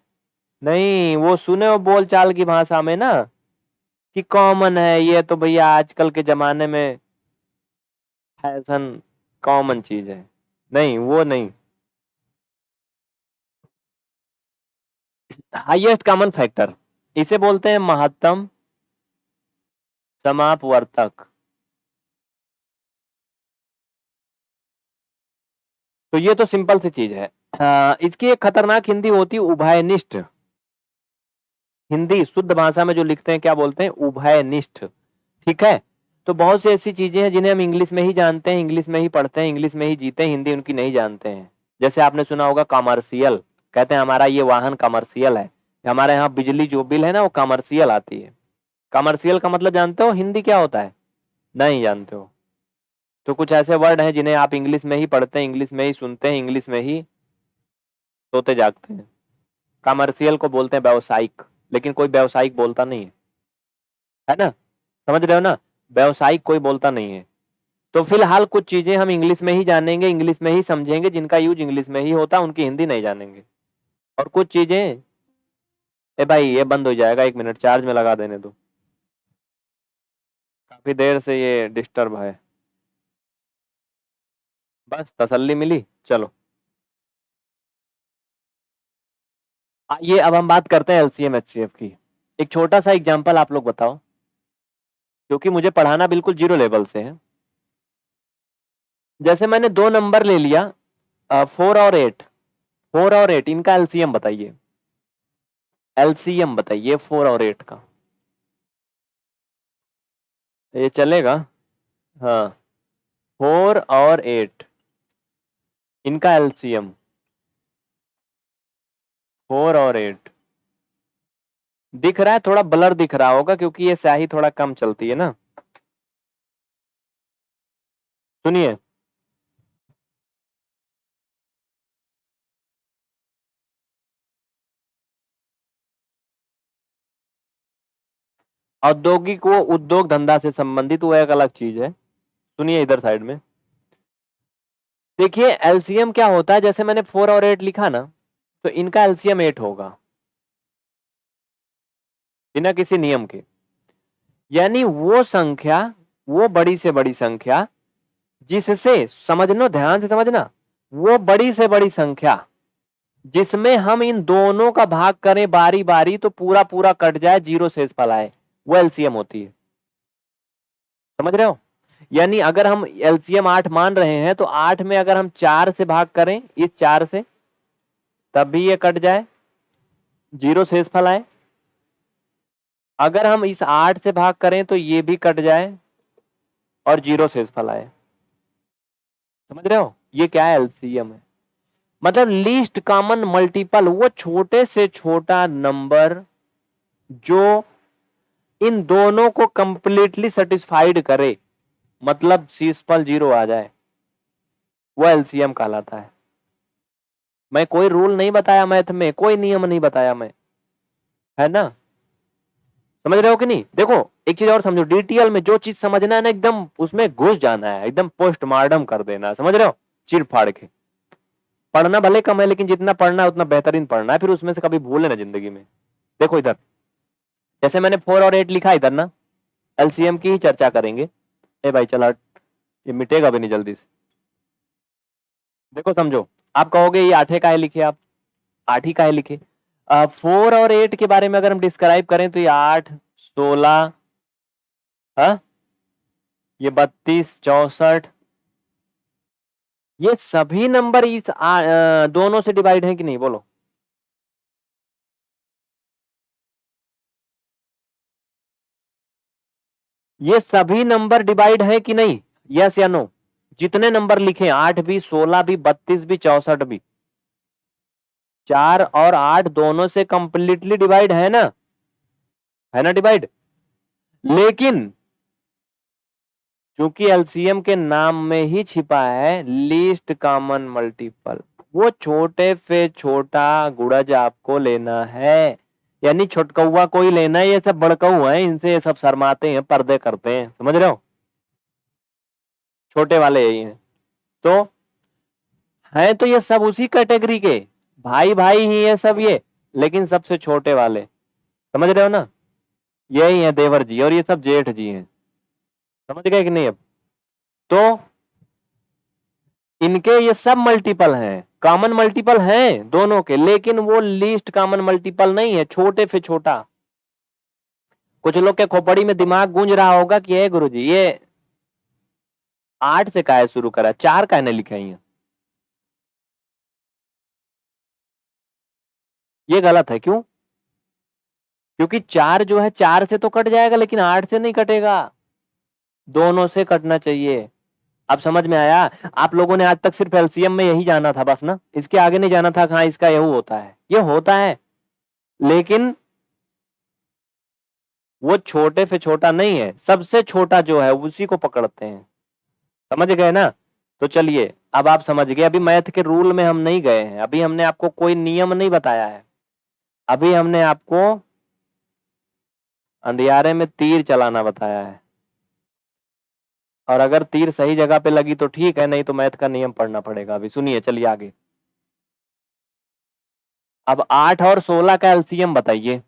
नहीं, वो सुने हो बोल चाल की भाषा में ना कि कॉमन है, ये तो भैया आजकल के जमाने में फैशन, कॉमन चीज है, नहीं वो नहीं। हाईएस्ट कॉमन फैक्टर, इसे बोलते हैं महत्तम समापवर्तक। तो ये तो सिंपल सी चीज है। इसकी एक खतरनाक हिंदी होती है उभयनिष्ठ, हिंदी शुद्ध भाषा में जो लिखते हैं क्या बोलते हैं, उभयनिष्ठ, ठीक है। तो बहुत सी ऐसी चीजें हैं जिन्हें हम इंग्लिश में ही जानते हैं, इंग्लिश में ही पढ़ते हैं, इंग्लिश में ही जीते हैं, हिंदी उनकी नहीं जानते हैं। जैसे आपने सुना होगा कमर्शियल, कहते हैं हमारा ये वाहन कमर्शियल है, हमारे यहाँ बिजली जो बिल है ना वो कमर्शियल आती है। कमर्शियल का मतलब जानते हो हिंदी क्या होता है, नहीं जानते हो। तो कुछ ऐसे वर्ड हैं जिन्हें आप इंग्लिश में ही पढ़ते हैं, इंग्लिश में ही सुनते हैं, इंग्लिश में ही सोते जागते हैं। कमर्शियल को बोलते हैं व्यावसायिक, लेकिन कोई व्यावसायिक बोलता नहीं है ना, समझ रहे हो ना, व्यावसायिक कोई बोलता नहीं है। तो फिलहाल कुछ चीजें हम इंग्लिश में ही जानेंगे, इंग्लिश में ही समझेंगे, जिनका यूज इंग्लिश में ही होता है, उनकी हिंदी नहीं जानेंगे। और कुछ चीजें, ए भाई ये बंद हो जाएगा, 1 मिनट चार्ज में लगा देने दो, काफी देर से ये डिस्टर्ब है। बस तसल्ली मिली, चलो आइए अब हम बात करते हैं एलसीएम एचसीएफ की। एक छोटा सा एग्जांपल आप लोग बताओ, क्योंकि मुझे पढ़ाना बिल्कुल जीरो लेवल से है। जैसे मैंने दो नंबर ले लिया, 4 और 8, 4 और 8, इनका एलसीएम बताइए, एलसीएम बताइए 4 और 8 का, ये चलेगा? हाँ, 4 और 8 इनका एलसीएम, 4 और 8 दिख रहा है, थोड़ा ब्लर दिख रहा होगा क्योंकि ये स्याही थोड़ा कम चलती है ना। सुनिए, औद्योगिक वो उद्योग धंधा से संबंधित, वो एक अलग चीज है। सुनिए इधर साइड में देखिए, एलसीएम क्या होता है, जैसे मैंने 4 और 8 लिखा ना, तो इनका एलसीएम 8 होगा बिना किसी नियम के। यानी वो संख्या, वो बड़ी से बड़ी संख्या जिससे, समझना ध्यान से समझना, वो बड़ी से बड़ी संख्या जिसमें हम इन दोनों का भाग करें बारी बारी तो पूरा पूरा कट जाए, जीरो शेष फल आए, वो एलसीएम होती है। समझ रहे हो? यानी अगर हम एलसीएम 8 मान रहे हैं तो 8 में अगर हम 4 से भाग करें, इस 4 से, तब भी ये कट जाए, जीरो शेष फल आए। अगर हम इस 8 से भाग करें तो ये भी कट जाए और जीरो शेष फल आए। समझ रहे हो? ये क्या है, एलसीएम है। मतलब लीस्ट कॉमन मल्टीपल, वो छोटे से छोटा नंबर जो इन दोनों को कंप्लीटली सेटिस्फाइड करे, मतलब शेषफल जीरो आ जाए, वो एलसीएम कहलाता है। मैं कोई रूल नहीं बताया मैथ में, कोई नियम नहीं बताया मैं, है ना, समझ रहे हो कि नहीं? देखो एक चीज और समझो, डीटीएल में जो चीज समझना है ना, एकदम उसमें घुस जाना है, एकदम पोस्टमार्टम कर देना है, समझ रहे हो, चीर फाड़ के। पढ़ना भले कम है, लेकिन जितना पढ़ना है उतना बेहतरीन पढ़ना है, फिर उसमें से कभी भूले ना जिंदगी में। देखो इधर, जैसे मैंने 4 और 8 लिखा इधर ना, एलसीएम की ही चर्चा करेंगे। ए भाई चल हट, ये मिटेगा भी नहीं जल्दी से। देखो समझो, आप कहोगे ये 8 काहे लिखे, आप 8 ही काहे लिखे। 4 और 8 के बारे में अगर हम डिस्क्राइब करें तो ये 8, 16, हाँ, ये 32, 64, ये सभी नंबर इस दोनों से डिवाइड है कि नहीं, बोलो? ये सभी नंबर डिवाइड है कि नहीं, यस या नो? जितने नंबर लिखे, 8 भी, 16 भी, 32 भी, 64 भी, 4 और 8 दोनों से कंप्लीटली डिवाइड है ना डिवाइड। लेकिन क्योंकि एलसीएम के नाम में ही छिपा है लीस्ट कॉमन मल्टीपल, वो छोटे से छोटा गुणज आपको लेना है, यानी छोटकौआ कोई लेना है। ये सब बड़कऊ है, इनसे ये सब शर्माते हैं, पर्दे करते हैं, समझ रहे हो, छोटे वाले यही हैं। तो है तो ये सब उसी कैटेगरी के भाई भाई ही है सब ये, लेकिन सबसे छोटे वाले, समझ रहे हो ना, यही है देवर जी और ये सब जेठ जी हैं, समझ गए कि नहीं। अब तो इनके ये सब मल्टीपल हैं, कॉमन मल्टीपल हैं दोनों के, लेकिन वो लीस्ट कॉमन मल्टीपल नहीं है, छोटे से छोटा। कुछ लोग के खोपड़ी में दिमाग गूंज रहा होगा कि ये गुरुजी ये 8 से काहे शुरू करा, 4 काहे नहीं लिखे हैं, ये गलत है। क्यों? क्योंकि 4 जो है 4 से तो कट जाएगा, लेकिन 8 से नहीं कटेगा, दोनों से कटना चाहिए। अब समझ में आया? आप लोगों ने आज तक सिर्फ एलसीएम में यही जाना था बस ना, इसके आगे नहीं जाना था हाँ इसका यही होता है, ये होता है, लेकिन वो छोटे से छोटा नहीं है, सबसे छोटा जो है उसी को पकड़ते हैं, समझ गए ना। तो चलिए अब आप समझ गए, अभी मैथ के रूल में हम नहीं गए हैं, अभी हमने आपको कोई नियम नहीं बताया है, अभी हमने आपको अंधियारे में तीर चलाना बताया है, और अगर तीर सही जगह पे लगी तो ठीक है, नहीं तो मैथ का नियम पढ़ना पड़ेगा। अभी सुनिए, चलिए आगे। अब 8 और 16 का एलसीएम बताइए,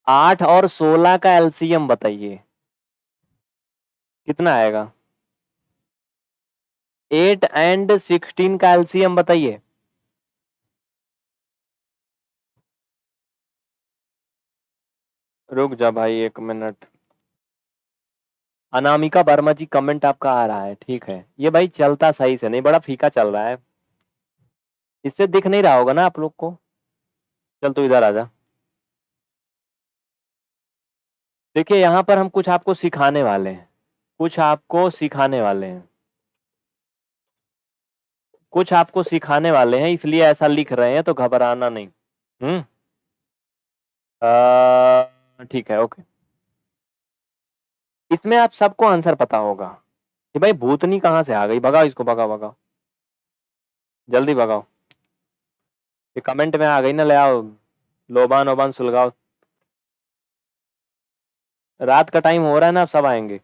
8 और 16 का एलसीएम बताइए कितना आएगा। 8 एंड 16 का एलसीएम बताइए। रुक जा भाई 1 मिनट, अनामिका वर्मा जी कमेंट आपका आ रहा है, ठीक है, ये भाई चलता सही से नहीं, बड़ा फीका चल रहा है, इससे दिख नहीं रहा होगा ना आप लोग को। चल तू इधर आजा। देखिए यहाँ पर हम कुछ आपको सिखाने वाले हैं, कुछ आपको सिखाने वाले हैं, कुछ आपको सिखाने वाले हैं, इसलिए ऐसा लिख रहे हैं, तो घबराना नहीं। ठीक है, ओके। इसमें आप सबको आंसर पता होगा कि भाई भूतनी कहाँ से आ गई, भगाओ इसको, भगाओ भगाओ, जल्दी भगाओ, ये कमेंट में आ गई ना, ले आओ लोबान ओबान सुलगाओ, रात का टाइम हो रहा है ना, अब सब आएंगे।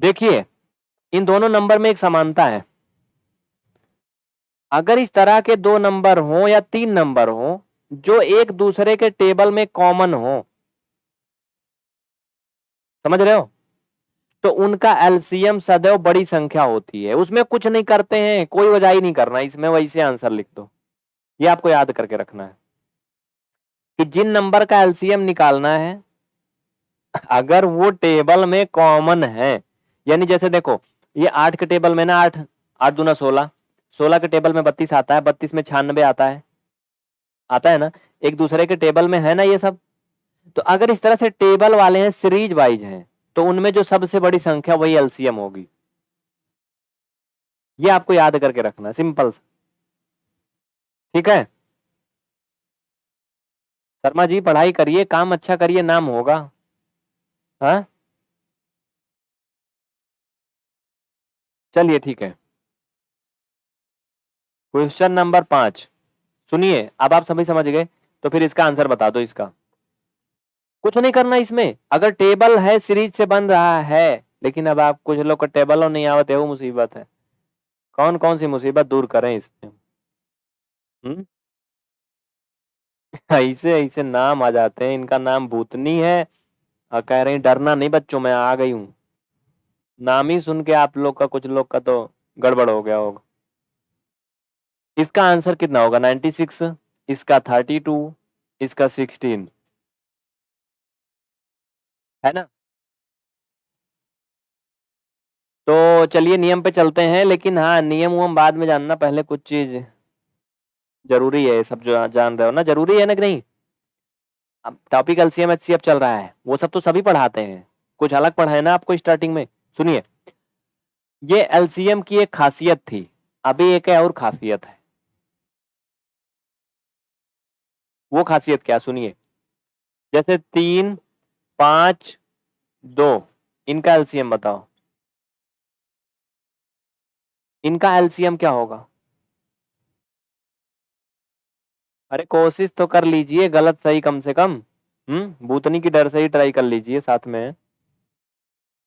देखिए इन दोनों नंबर में एक समानता है, अगर इस तरह के 2 नंबर हो या 3 नंबर हो जो एक दूसरे के टेबल में कॉमन हो, समझ रहे हो, तो उनका एलसीएम सदैव बड़ी संख्या होती है, उसमें कुछ नहीं करते हैं, कोई वजह ही नहीं करना, इसमें वैसे आंसर लिख दो, ये आपको याद करके रखना है कि जिन नंबर का एलसीएम निकालना है अगर वो टेबल में कॉमन है, यानी जैसे देखो ये 8 के टेबल में ना 8 8 दूना 16, 16 के टेबल में 32 आता है, 32 में 96 आता है ना, एक दूसरे के टेबल में है ना ये सब। तो अगर इस तरह से टेबल वाले हैं, सीरीज वाइज हैं, तो उनमें जो सबसे बड़ी संख्या वही एलसीएम होगी, ये आपको याद करके रखना, सिंपल, ठीक है। शर्मा जी पढ़ाई करिए, काम अच्छा करिए, नाम होगा। हाँ चलिए ठीक है। क्वेश्चन नंबर 5 सुनिए, अब आप सभी समझ गए, तो फिर इसका आंसर बता दो। इसका कुछ नहीं करना इसमें, अगर टेबल है सीरीज से बन रहा है, लेकिन अब आप कुछ लोग का टेबल नहीं आवत है, वो मुसीबत है, कौन कौन सी मुसीबत दूर करें इसमें। ऐसे ऐसे नाम आ जाते हैं, इनका नाम भूतनी है और कह रहे हैं डरना नहीं बच्चों, मैं आ गई हूँ, नाम ही सुन के आप लोग का कुछ लोग का तो गड़बड़ हो गया होगा। इसका आंसर कितना होगा? 96, इसका 32, इसका 16, है ना। तो चलिए नियम पे चलते हैं, लेकिन हाँ नियम वो हम बाद में जानना, पहले कुछ चीज जरूरी है, सब जो जान रहे हो ना, जरूरी है ना कि नहीं। अब टॉपिक एलसीएम एचसीएफ चल रहा है, वो सब तो सभी पढ़ाते हैं, कुछ अलग पढ़ाए ना आपको स्टार्टिंग में। सुनिए, ये एलसीएम की एक खासियत थी, अभी एक है और खासियत है, वो खासियत क्या, सुनिए। जैसे 3, 5, 2, इनका एलसीएम बताओ, इनका एलसीएम क्या होगा? अरे कोशिश तो कर लीजिए, गलत सही कम से कम। भूतनी की डर से ही ट्राई कर लीजिए साथ में।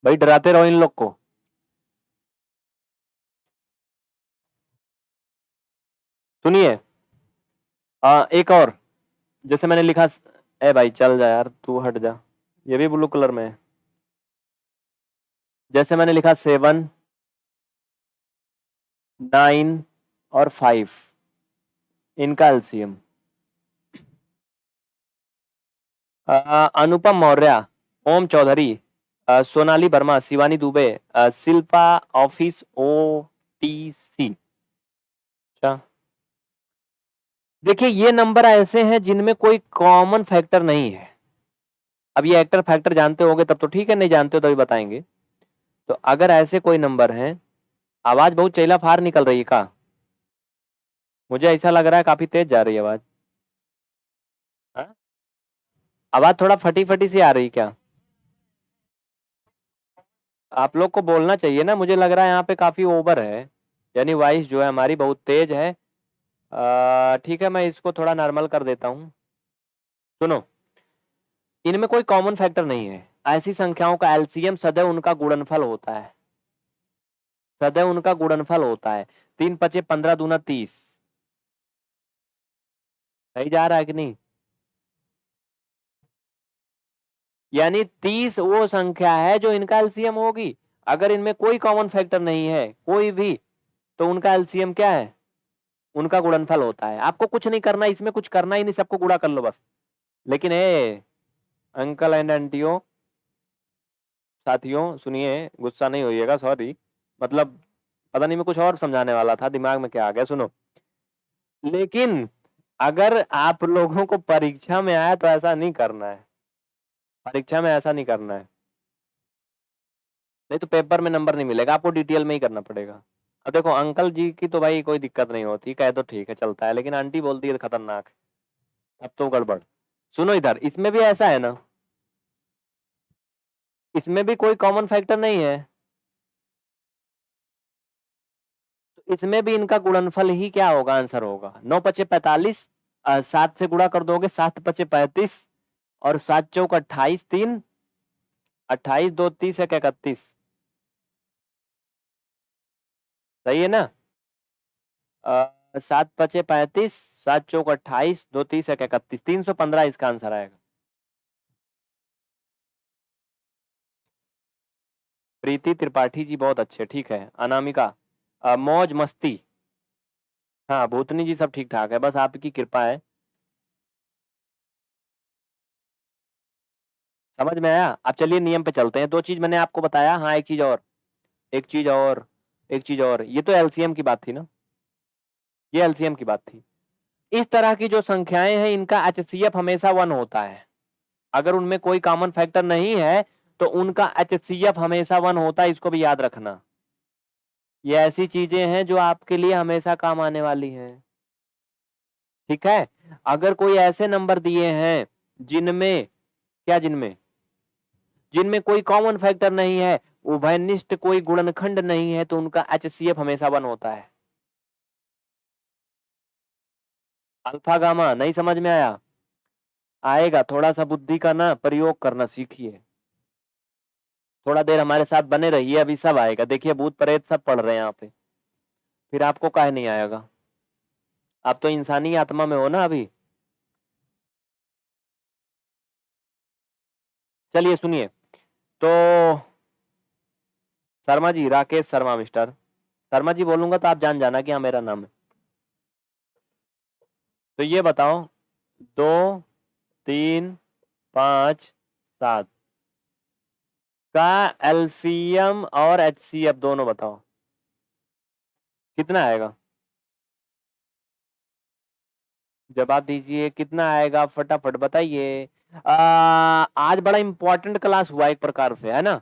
भाई डराते रहो इन लोग को। सुनिए, एक और, जैसे मैंने लिखा, ए भाई चल जा यार, तू हट जा, ये भी ब्लू कलर में है। जैसे मैंने लिखा 7, 9 और 5, इनका एलसीएम। अनुपम मौर्य, ओम चौधरी, सोनाली वर्मा, शिवानी दुबे, शिल्पा ऑफिस OTC। अच्छा, देखिए ये नंबर ऐसे हैं जिनमें कोई कॉमन फैक्टर नहीं है। अब ये एक्टर फैक्टर जानते होगे तब तो ठीक है, नहीं जानते हो तभी बताएंगे। तो अगर ऐसे कोई नंबर हैं, आवाज बहुत चैला फार निकल रही है का? मुझे ऐसा लग रहा है काफी तेज जा रही है आवाज। हाँ? आवाज थोड़ा फटी फटी सी आ रही क्या? आप लोग को बोलना चाहिए ना, मुझे लग रहा है यहाँ पे काफी ओवर है, यानी वॉइस जो है हमारी बहुत तेज है। ठीक है, मैं इसको थोड़ा नॉर्मल कर देता हूँ। सुनो, इनमें कोई कॉमन फैक्टर नहीं है। ऐसी संख्याओं का एलसीएम सदैव उनका गुणनफल होता है, सदैव उनका गुणनफल होता है। 3 पचे 15 दूना 30। सही जा रहा है कि नहीं? यानी 30 वो संख्या है जो इनका एलसीएम होगी। अगर इनमें कोई कॉमन फैक्टर नहीं है कोई भी, तो उनका एलसीएम क्या है? उनका गुणनफल होता है। आपको कुछ नहीं करना, इसमें कुछ करना ही नहीं, सबको गुणा कर लो बस। लेकिन अंकल एंड आंटियों, साथियों सुनिए, गुस्सा नहीं होइएगा, सॉरी, मतलब पता नहीं मैं कुछ और समझाने वाला था, दिमाग में क्या आ गया, सुनो। लेकिन अगर आप लोगों को परीक्षा में आया तो ऐसा नहीं करना है, परीक्षा में ऐसा नहीं करना है, नहीं तो पेपर में नंबर नहीं मिलेगा, आपको डिटेल में ही करना पड़ेगा। अब देखो अंकल जी की तो भाई कोई दिक्कत नहीं होती, कहे तो ठीक है चलता है, लेकिन आंटी बोलती है तो खतरनाक है, अब तो गड़बड़। सुनो इधर, इसमें भी ऐसा है ना, इसमें भी कोई कॉमन फैक्टर नहीं है, तो इसमें भी इनका गुणनफल ही क्या होगा, आंसर होगा 9 पचे 45, 7 से गुणा कर दोगे 7 पचे 35, और 7 चौक 28, 3 28, 2 30 एक 31। सही है ना? 7 पचे 35, 7 चौक 28, 2 30 एक 31, 315 इसका आंसर आएगा। प्रीति त्रिपाठी जी बहुत अच्छे, ठीक है। अनामिका, मौज मस्ती, हाँ भूतनी जी सब ठीक ठाक है, बस आपकी कृपा है। समझ में आया? अब चलिए नियम पे चलते हैं। दो चीज मैंने आपको बताया, हाँ एक चीज और, एक चीज और, एक चीज और, ये तो एलसीएम की बात थी ना, ये एलसीएम की बात थी। इस तरह की जो संख्याएं हैं इनका एचसीएफ हमेशा 1 होता है। अगर उनमें कोई कॉमन फैक्टर नहीं है तो उनका एचसीएफ हमेशा 1 होता है, इसको भी याद रखना। ये ऐसी चीजें हैं जो आपके लिए हमेशा काम आने वाली हैं, ठीक है। अगर कोई ऐसे नंबर दिए हैं जिनमें, क्या जिनमें, जिनमें कोई कॉमन फैक्टर नहीं है, उभयनिष्ठ कोई गुणनखंड नहीं है, तो उनका एचसीएफ हमेशा 1 होता है। अल्फा गामा नहीं समझ में आया? आएगा, थोड़ा सा बुद्धि का ना प्रयोग करना सीखिए, थोड़ा देर हमारे साथ बने रहिए, अभी सब आएगा, देखिए भूत प्रेत सब पढ़ रहे हैं यहाँ पे, फिर आपको काहे नहीं आएगा? आप तो इंसानी आत्मा में हो ना अभी। चलिए सुनिए, तो शर्मा जी, राकेश शर्मा मिस्टर शर्मा जी बोलूंगा तो आप जान जाना कि हाँ मेरा नाम है। तो ये बताओ, 2, 3, 5, 7 का एल्फियम और एचसीएफ दोनों बताओ कितना आएगा? जवाब दीजिए, कितना आएगा फटाफट बताइए। आज बड़ा इंपॉर्टेंट क्लास हुआ एक प्रकार से, है ना?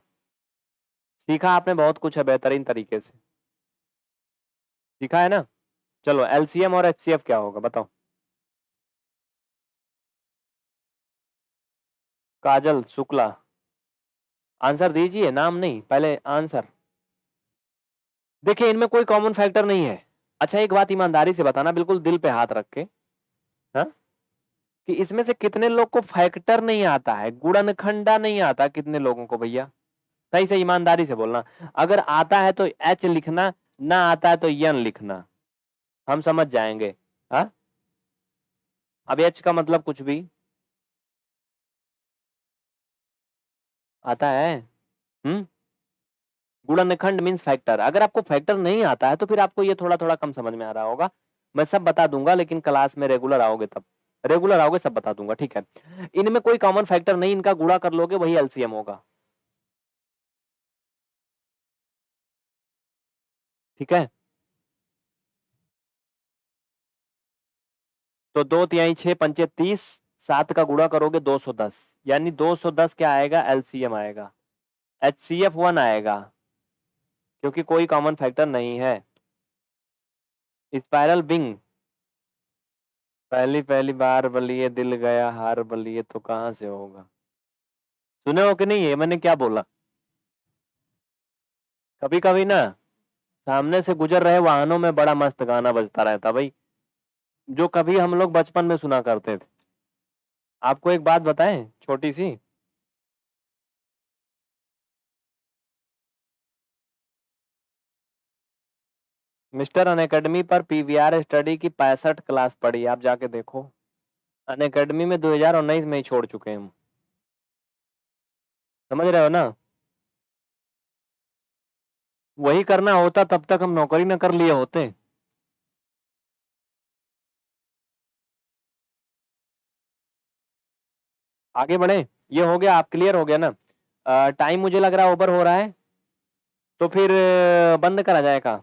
सीखा आपने बहुत कुछ है बेहतरीन तरीके से। सीखा है ना? चलो एलसीएम और एचसीएफ क्या होगा बताओ। काजल शुक्ला। आंसर दीजिए, नाम नहीं, पहले आंसर। देखिए इनमें कोई कॉमन फैक्टर नहीं है। अच्छा एक बात ईमानदारी से बताना, बिल्कुल दिल पे हाथ रख के, हाँ, कि इसमें से कितने लोग को फैक्टर नहीं आता है, गुणनखंडा नहीं आता कितने लोगों को भैया? सही से ईमानदारी से बोलना। अगर आता है तो एच लिखना, ना आता है तो यन लिखना, हम समझ जाएंगे। हाँ, अब एच का मतलब कुछ भी आता है। हम्म। गुणनखंड मीन्स फैक्टर। अगर आपको फैक्टर नहीं आता है तो फिर आपको ये थोड़ा थोड़ा कम समझ में आ रहा होगा। मैं सब बता दूंगा, लेकिन क्लास में रेगुलर आओगे तब, रेगुलर आओगे सब बता दूंगा, ठीक है? इनमें कोई कॉमन फैक्टर नहीं, इनका गुणा कर लोगे वही एलसीएम होगा, ठीक है? तो 2 तिहाई 6 पंचे 30, 7 का गुणा करोगे 210, यानी 210 क्या आएगा? एलसीएम आएगा। HCF1 आएगा, क्योंकि कोई कॉमन फैक्टर नहीं है। स्पाइरल बिंग। पहली पहली बार बलिए दिल गया हार बलिए, तो कहाँ से होगा? सुने हो कि नहीं है मैंने क्या बोला? कभी कभी ना सामने से गुजर रहे वाहनों में बड़ा मस्त गाना बजता रहता भाई, जो कभी हम लोग बचपन में सुना करते थे। आपको एक बात बताएं छोटी सी। मिस्टर अनअकैडमी पर पीवीआर स्टडी की 65 क्लास पढ़ी, आप जाके देखो। अनअकैडमी में 2019 में ही छोड़ चुके हैं हम। समझ रहे हो ना? वही करना होता तब तक हम नौकरी न कर लिए होते। आगे बढ़े। ये हो गया, आप क्लियर हो गया ना? टाइम मुझे लग रहा है ओवर हो रहा है, तो फिर बंद करा जाए का?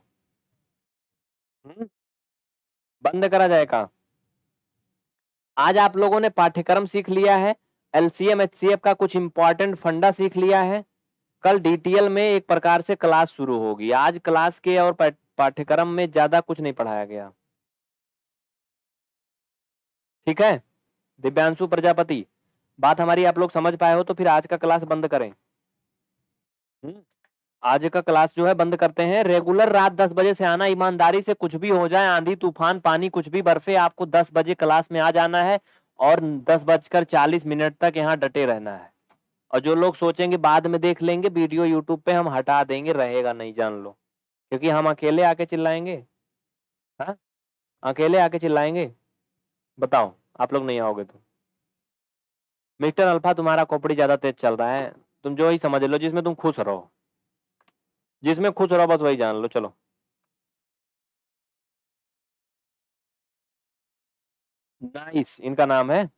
बंद करा जाए का? आज आप लोगों ने पाठ्यक्रम सीख लिया है, एलसीएम एचसीएफ का कुछ इंपॉर्टेंट फंडा सीख लिया है। कल डीटीएल में एक प्रकार से क्लास शुरू होगी। आज क्लास के और पाठ्यक्रम में ज्यादा कुछ नहीं पढ़ाया गया, ठीक है? दिव्यांशु प्रजापति, बात हमारी आप लोग समझ पाए हो तो फिर आज का क्लास बंद करें। हम्म। आज का क्लास जो है बंद करते हैं। रेगुलर रात 10 बजे से आना, ईमानदारी से, कुछ भी हो जाए, आंधी तूफान पानी कुछ भी बरसे, आपको 10 बजे क्लास में आ जाना है और 10:40 तक यहाँ डटे रहना है। और जो लोग सोचेंगे बाद में देख लेंगे, वीडियो यूट्यूब पे हम हटा देंगे, रहेगा नहीं, जान लो। क्योंकि हम अकेले आके चिल्लाएंगे। हाँ, अकेले आके चिल्लाएंगे। बताओ, आप लोग नहीं आओगे तो। मिस्टर अल्फा, तुम्हारा खोपड़ी ज्यादा तेज चल रहा है, तुम जो ही समझ लो, जिसमें तुम खुश रहो, जिसमें खुश रहो बस वही जान लो, चलो। नाइस इनका नाम है।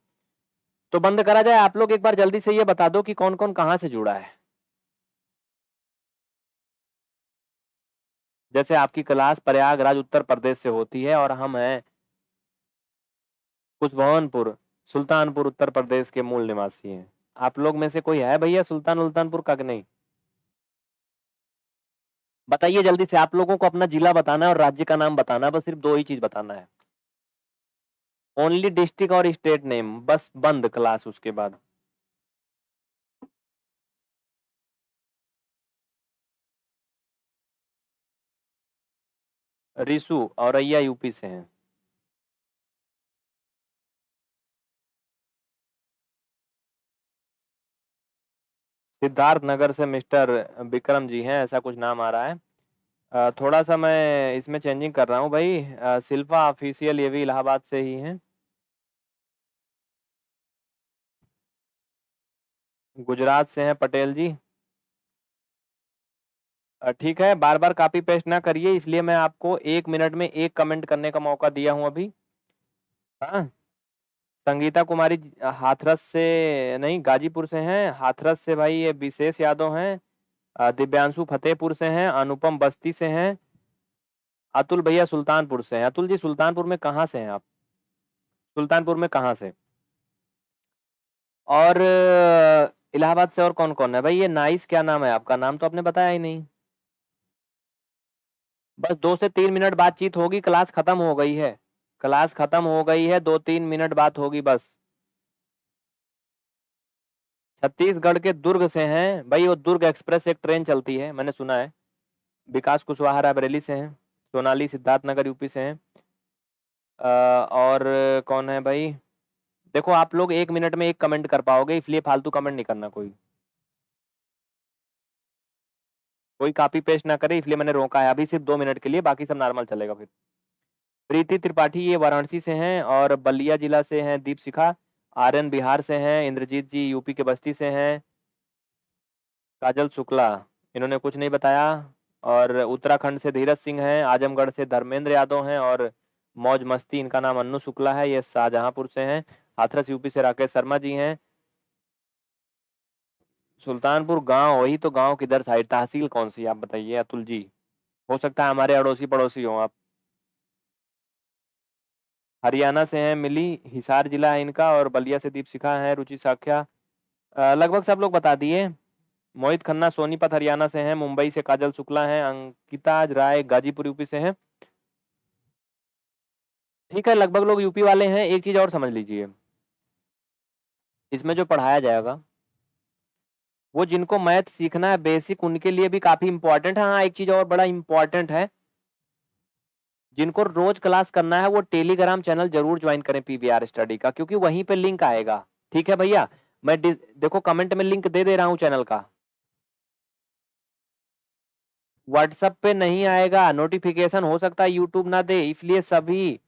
तो बंद करा जाए। आप लोग एक बार जल्दी से ये बता दो कि कौन कौन कहाँ से जुड़ा है। जैसे आपकी क्लास प्रयागराज उत्तर प्रदेश से होती है और हम हैं कुशभवनपुर, सुल्तानपुर उत्तर प्रदेश के मूल निवासी हैं। आप लोग में से कोई है भैया सुल्तानपुर का कि नहीं? बताइए जल्दी से। आप लोगों को अपना जिला बताना है और राज्य का नाम बताना है, बस सिर्फ दो ही चीज बताना है। ओनली डिस्ट्रिक्ट और स्टेट नेम, बस बंद क्लास उसके बाद। रिसु औरैया यूपी से हैं। सिद्धार्थ नगर से मिस्टर विक्रम जी हैं, ऐसा कुछ नाम आ रहा है। थोड़ा सा मैं इसमें चेंजिंग कर रहा हूँ भाई। शिल्पा ऑफिशियल, ये भी इलाहाबाद से ही हैं। गुजरात से हैं पटेल जी। ठीक है, बार बार कॉपी पेस्ट ना करिए, इसलिए मैं आपको 1 मिनट में एक कमेंट करने का मौका दिया हूं अभी। हाँ। संगीता कुमारी हाथरस से नहीं, गाजीपुर से हैं। हाथरस से भाई ये विशेष यादव हैं। दिव्यांशु फतेहपुर से हैं। अनुपम बस्ती से हैं। अतुल भैया सुल्तानपुर से हैं। अतुल जी सुल्तानपुर में कहाँ से हैं आप? सुल्तानपुर में कहाँ से? और इलाहाबाद से और कौन कौन है भाई? ये नाइस क्या नाम है आपका? नाम तो आपने बताया ही नहीं। बस 2 से 3 मिनट बातचीत होगी, क्लास खत्म हो गई है। क्लास खत्म हो गई है, 2-3 मिनट बात होगी बस। छत्तीसगढ़ के दुर्ग से हैं भाई, वो दुर्ग एक्सप्रेस एक ट्रेन चलती है, मैंने सुना है। विकास कुशवाहा रायबरेली से हैं। सोनाली सिद्धार्थनगर यूपी से हैं। और कौन है भाई? देखो आप लोग 1 मिनट में एक कमेंट कर पाओगे, इसलिए फालतू कमेंट नहीं करना। कोई कॉपी पेस्ट ना करे, इसलिए मैंने रोका है अभी सिर्फ 2 मिनट के लिए, बाकी सब नॉर्मल चलेगा फिर। प्रीति त्रिपाठी ये वाराणसी से हैं, और बलिया जिला से हैं दीप शिखा। आर्यन बिहार से हैं। इंद्रजीत जी यूपी के बस्ती से हैं। काजल शुक्ला, इन्होंने कुछ नहीं बताया। और उत्तराखंड से धीरज सिंह हैं। आजमगढ़ से धर्मेंद्र यादव हैं। और मौज मस्ती, इनका नाम अन्नू शुक्ला है, ये शाहजहांपुर से हैं। हाथरस यूपी से राकेश शर्मा जी हैं। सुल्तानपुर गांव, वही तो गांव किधर साइड, तहसील कौन सी आप बताइए अतुल जी? हो सकता है हमारे अड़ोसी पड़ोसी हो आप। हरियाणा से हैं मिली, हिसार जिला है इनका। और बलिया से दीप शिखा है। रुचि साख्या, लगभग सब लोग बता दिए। मोहित खन्ना सोनीपत हरियाणा से हैं। मुंबई से काजल शुक्ला हैं। अंकिता राय गाजीपुर यूपी से हैं। ठीक है, लगभग लोग यूपी वाले हैं। एक चीज और समझ लीजिए, इसमें जो पढ़ाया जाएगा वो जिनको मैथ सीखना है बेसिक, उनके लिए भी काफी इंपॉर्टेंट है। हाँ, एक चीज और बड़ा इंपॉर्टेंट है, जिनको रोज क्लास करना है वो टेलीग्राम चैनल जरूर ज्वाइन करें पीवीआर स्टडी का, क्योंकि वहीं पे लिंक आएगा। ठीक है भैया, मैं देखो कमेंट में लिंक दे दे रहा हूँ चैनल का। व्हाट्सएप पे नहीं आएगा, नोटिफिकेशन हो सकता है यूट्यूब ना दे, इसलिए सभी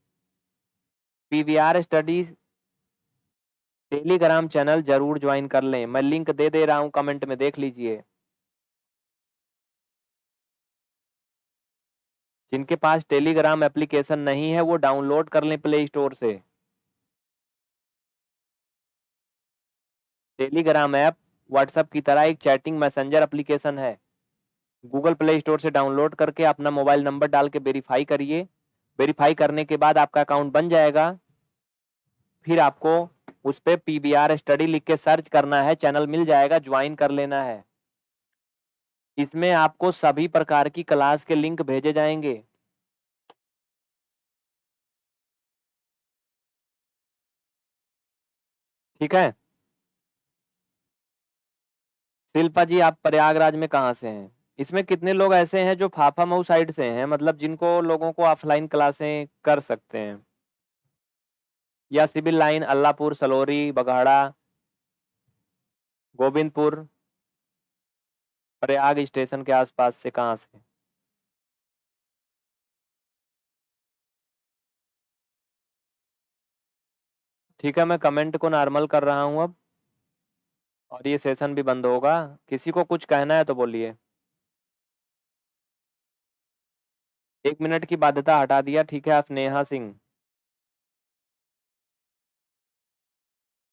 पीवीआर स्टडीज टेलीग्राम चैनल जरूर ज्वाइन कर लें। मैं लिंक दे दे रहा हूं, कमेंट में देख लीजिए। जिनके पास टेलीग्राम एप्लीकेशन नहीं है वो डाउनलोड कर लें प्ले स्टोर से। टेलीग्राम ऐप व्हाट्सएप की तरह एक चैटिंग मैसेंजर एप्लीकेशन है। गूगल प्ले स्टोर से डाउनलोड करके अपना मोबाइल नंबर डाल के वेरीफाई करिए। वेरीफाई करने के बाद आपका अकाउंट बन जाएगा। फिर आपको उस पे पीवीआर स्टडी लिख के सर्च करना है, चैनल मिल जाएगा, ज्वाइन कर लेना है। इसमें आपको सभी प्रकार की क्लास के लिंक भेजे जाएंगे। ठीक है। शिल्पा जी, आप प्रयागराज में कहाँ से हैं? इसमें कितने लोग ऐसे हैं जो फाफामऊ साइड से हैं, मतलब जिनको लोगों को ऑफलाइन क्लासें कर सकते हैं, या civil line, Allahpur, Salori, बघाड़ा, Govindpur, Prayag station के आसपास से, कहाँ से? ठीक है, मैं कमेंट को नॉर्मल कर रहा हूँ अब, और ये सेशन भी बंद होगा। किसी को कुछ कहना है तो बोलिए। 1 मिनट की बाध्यता हटा दिया। ठीक है, स्नेहा सिंह,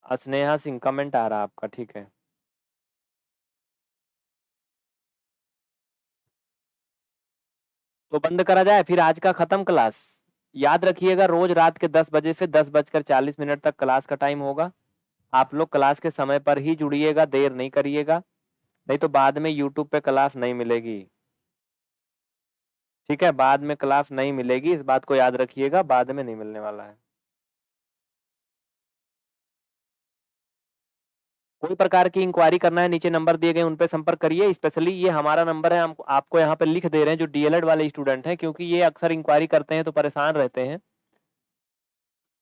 स्नेहा सिंह कमेंट आ रहा आपका, ठीक है। तो बंद करा जाए फिर आज का खत्म क्लास। याद रखिएगा, रोज रात के 10 बजे से 10:40 तक क्लास का टाइम होगा। आप लोग क्लास के समय पर ही जुड़िएगा, देर नहीं करिएगा, नहीं तो बाद में यूट्यूब पे क्लास नहीं मिलेगी। ठीक है, बाद में क्लास नहीं मिलेगी, इस बात को याद रखिएगा, बाद में नहीं मिलने वाला है। कोई प्रकार की इंक्वायरी करना है, नीचे नंबर दिए गए उन पे संपर्क करिए। स्पेशली ये हमारा नंबर है, हम आपको यहाँ पे लिख दे रहे हैं जो डीएलएड वाले स्टूडेंट हैं, क्योंकि ये अक्सर इंक्वायरी करते हैं तो परेशान रहते हैं।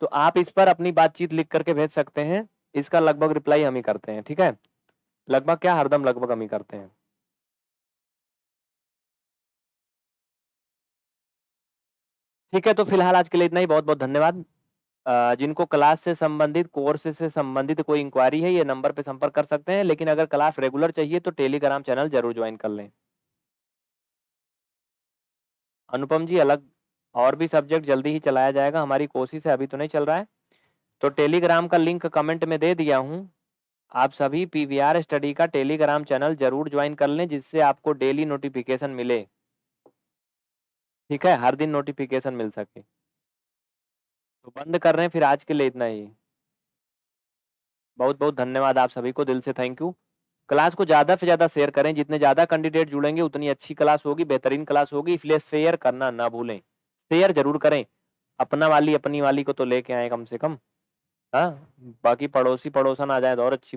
तो आप इस पर अपनी बातचीत लिख करके भेज सकते हैं। इसका लगभग रिप्लाई हम ही करते हैं। ठीक है, लगभग क्या, हरदम लगभग हम ही करते हैं। ठीक है, तो फिलहाल आज के लिए इतना ही। बहुत बहुत धन्यवाद। जिनको क्लास से संबंधित, कोर्स से संबंधित कोई इंक्वायरी है, ये नंबर पे संपर्क कर सकते हैं, लेकिन अगर क्लास रेगुलर चाहिए तो टेलीग्राम चैनल जरूर ज्वाइन कर लें। अनुपम जी, अलग और भी सब्जेक्ट जल्दी ही चलाया जाएगा, हमारी कोशिश है, अभी तो नहीं चल रहा है। तो टेलीग्राम का लिंक कमेंट में दे दिया हूँ। आप सभी पीवीआर स्टडी का टेलीग्राम चैनल जरूर ज्वाइन कर लें, जिससे आपको डेली नोटिफिकेशन मिले। ठीक है, हर दिन नोटिफिकेशन मिल सके। तो बंद कर रहे हैं फिर आज के लिए इतना ही। बहुत बहुत धन्यवाद आप सभी को, दिल से थैंक यू। क्लास को ज़्यादा से ज़्यादा शेयर करें, जितने ज़्यादा कैंडिडेट जुड़ेंगे उतनी अच्छी क्लास होगी, बेहतरीन क्लास होगी, इसलिए शेयर करना ना भूलें। शेयर ज़रूर करें, अपना वाली अपनी वाली को तो लेके आएँ कम से कम। हाँ, बाकी पड़ोसी पड़ोसन आ जाए तो और अच्छी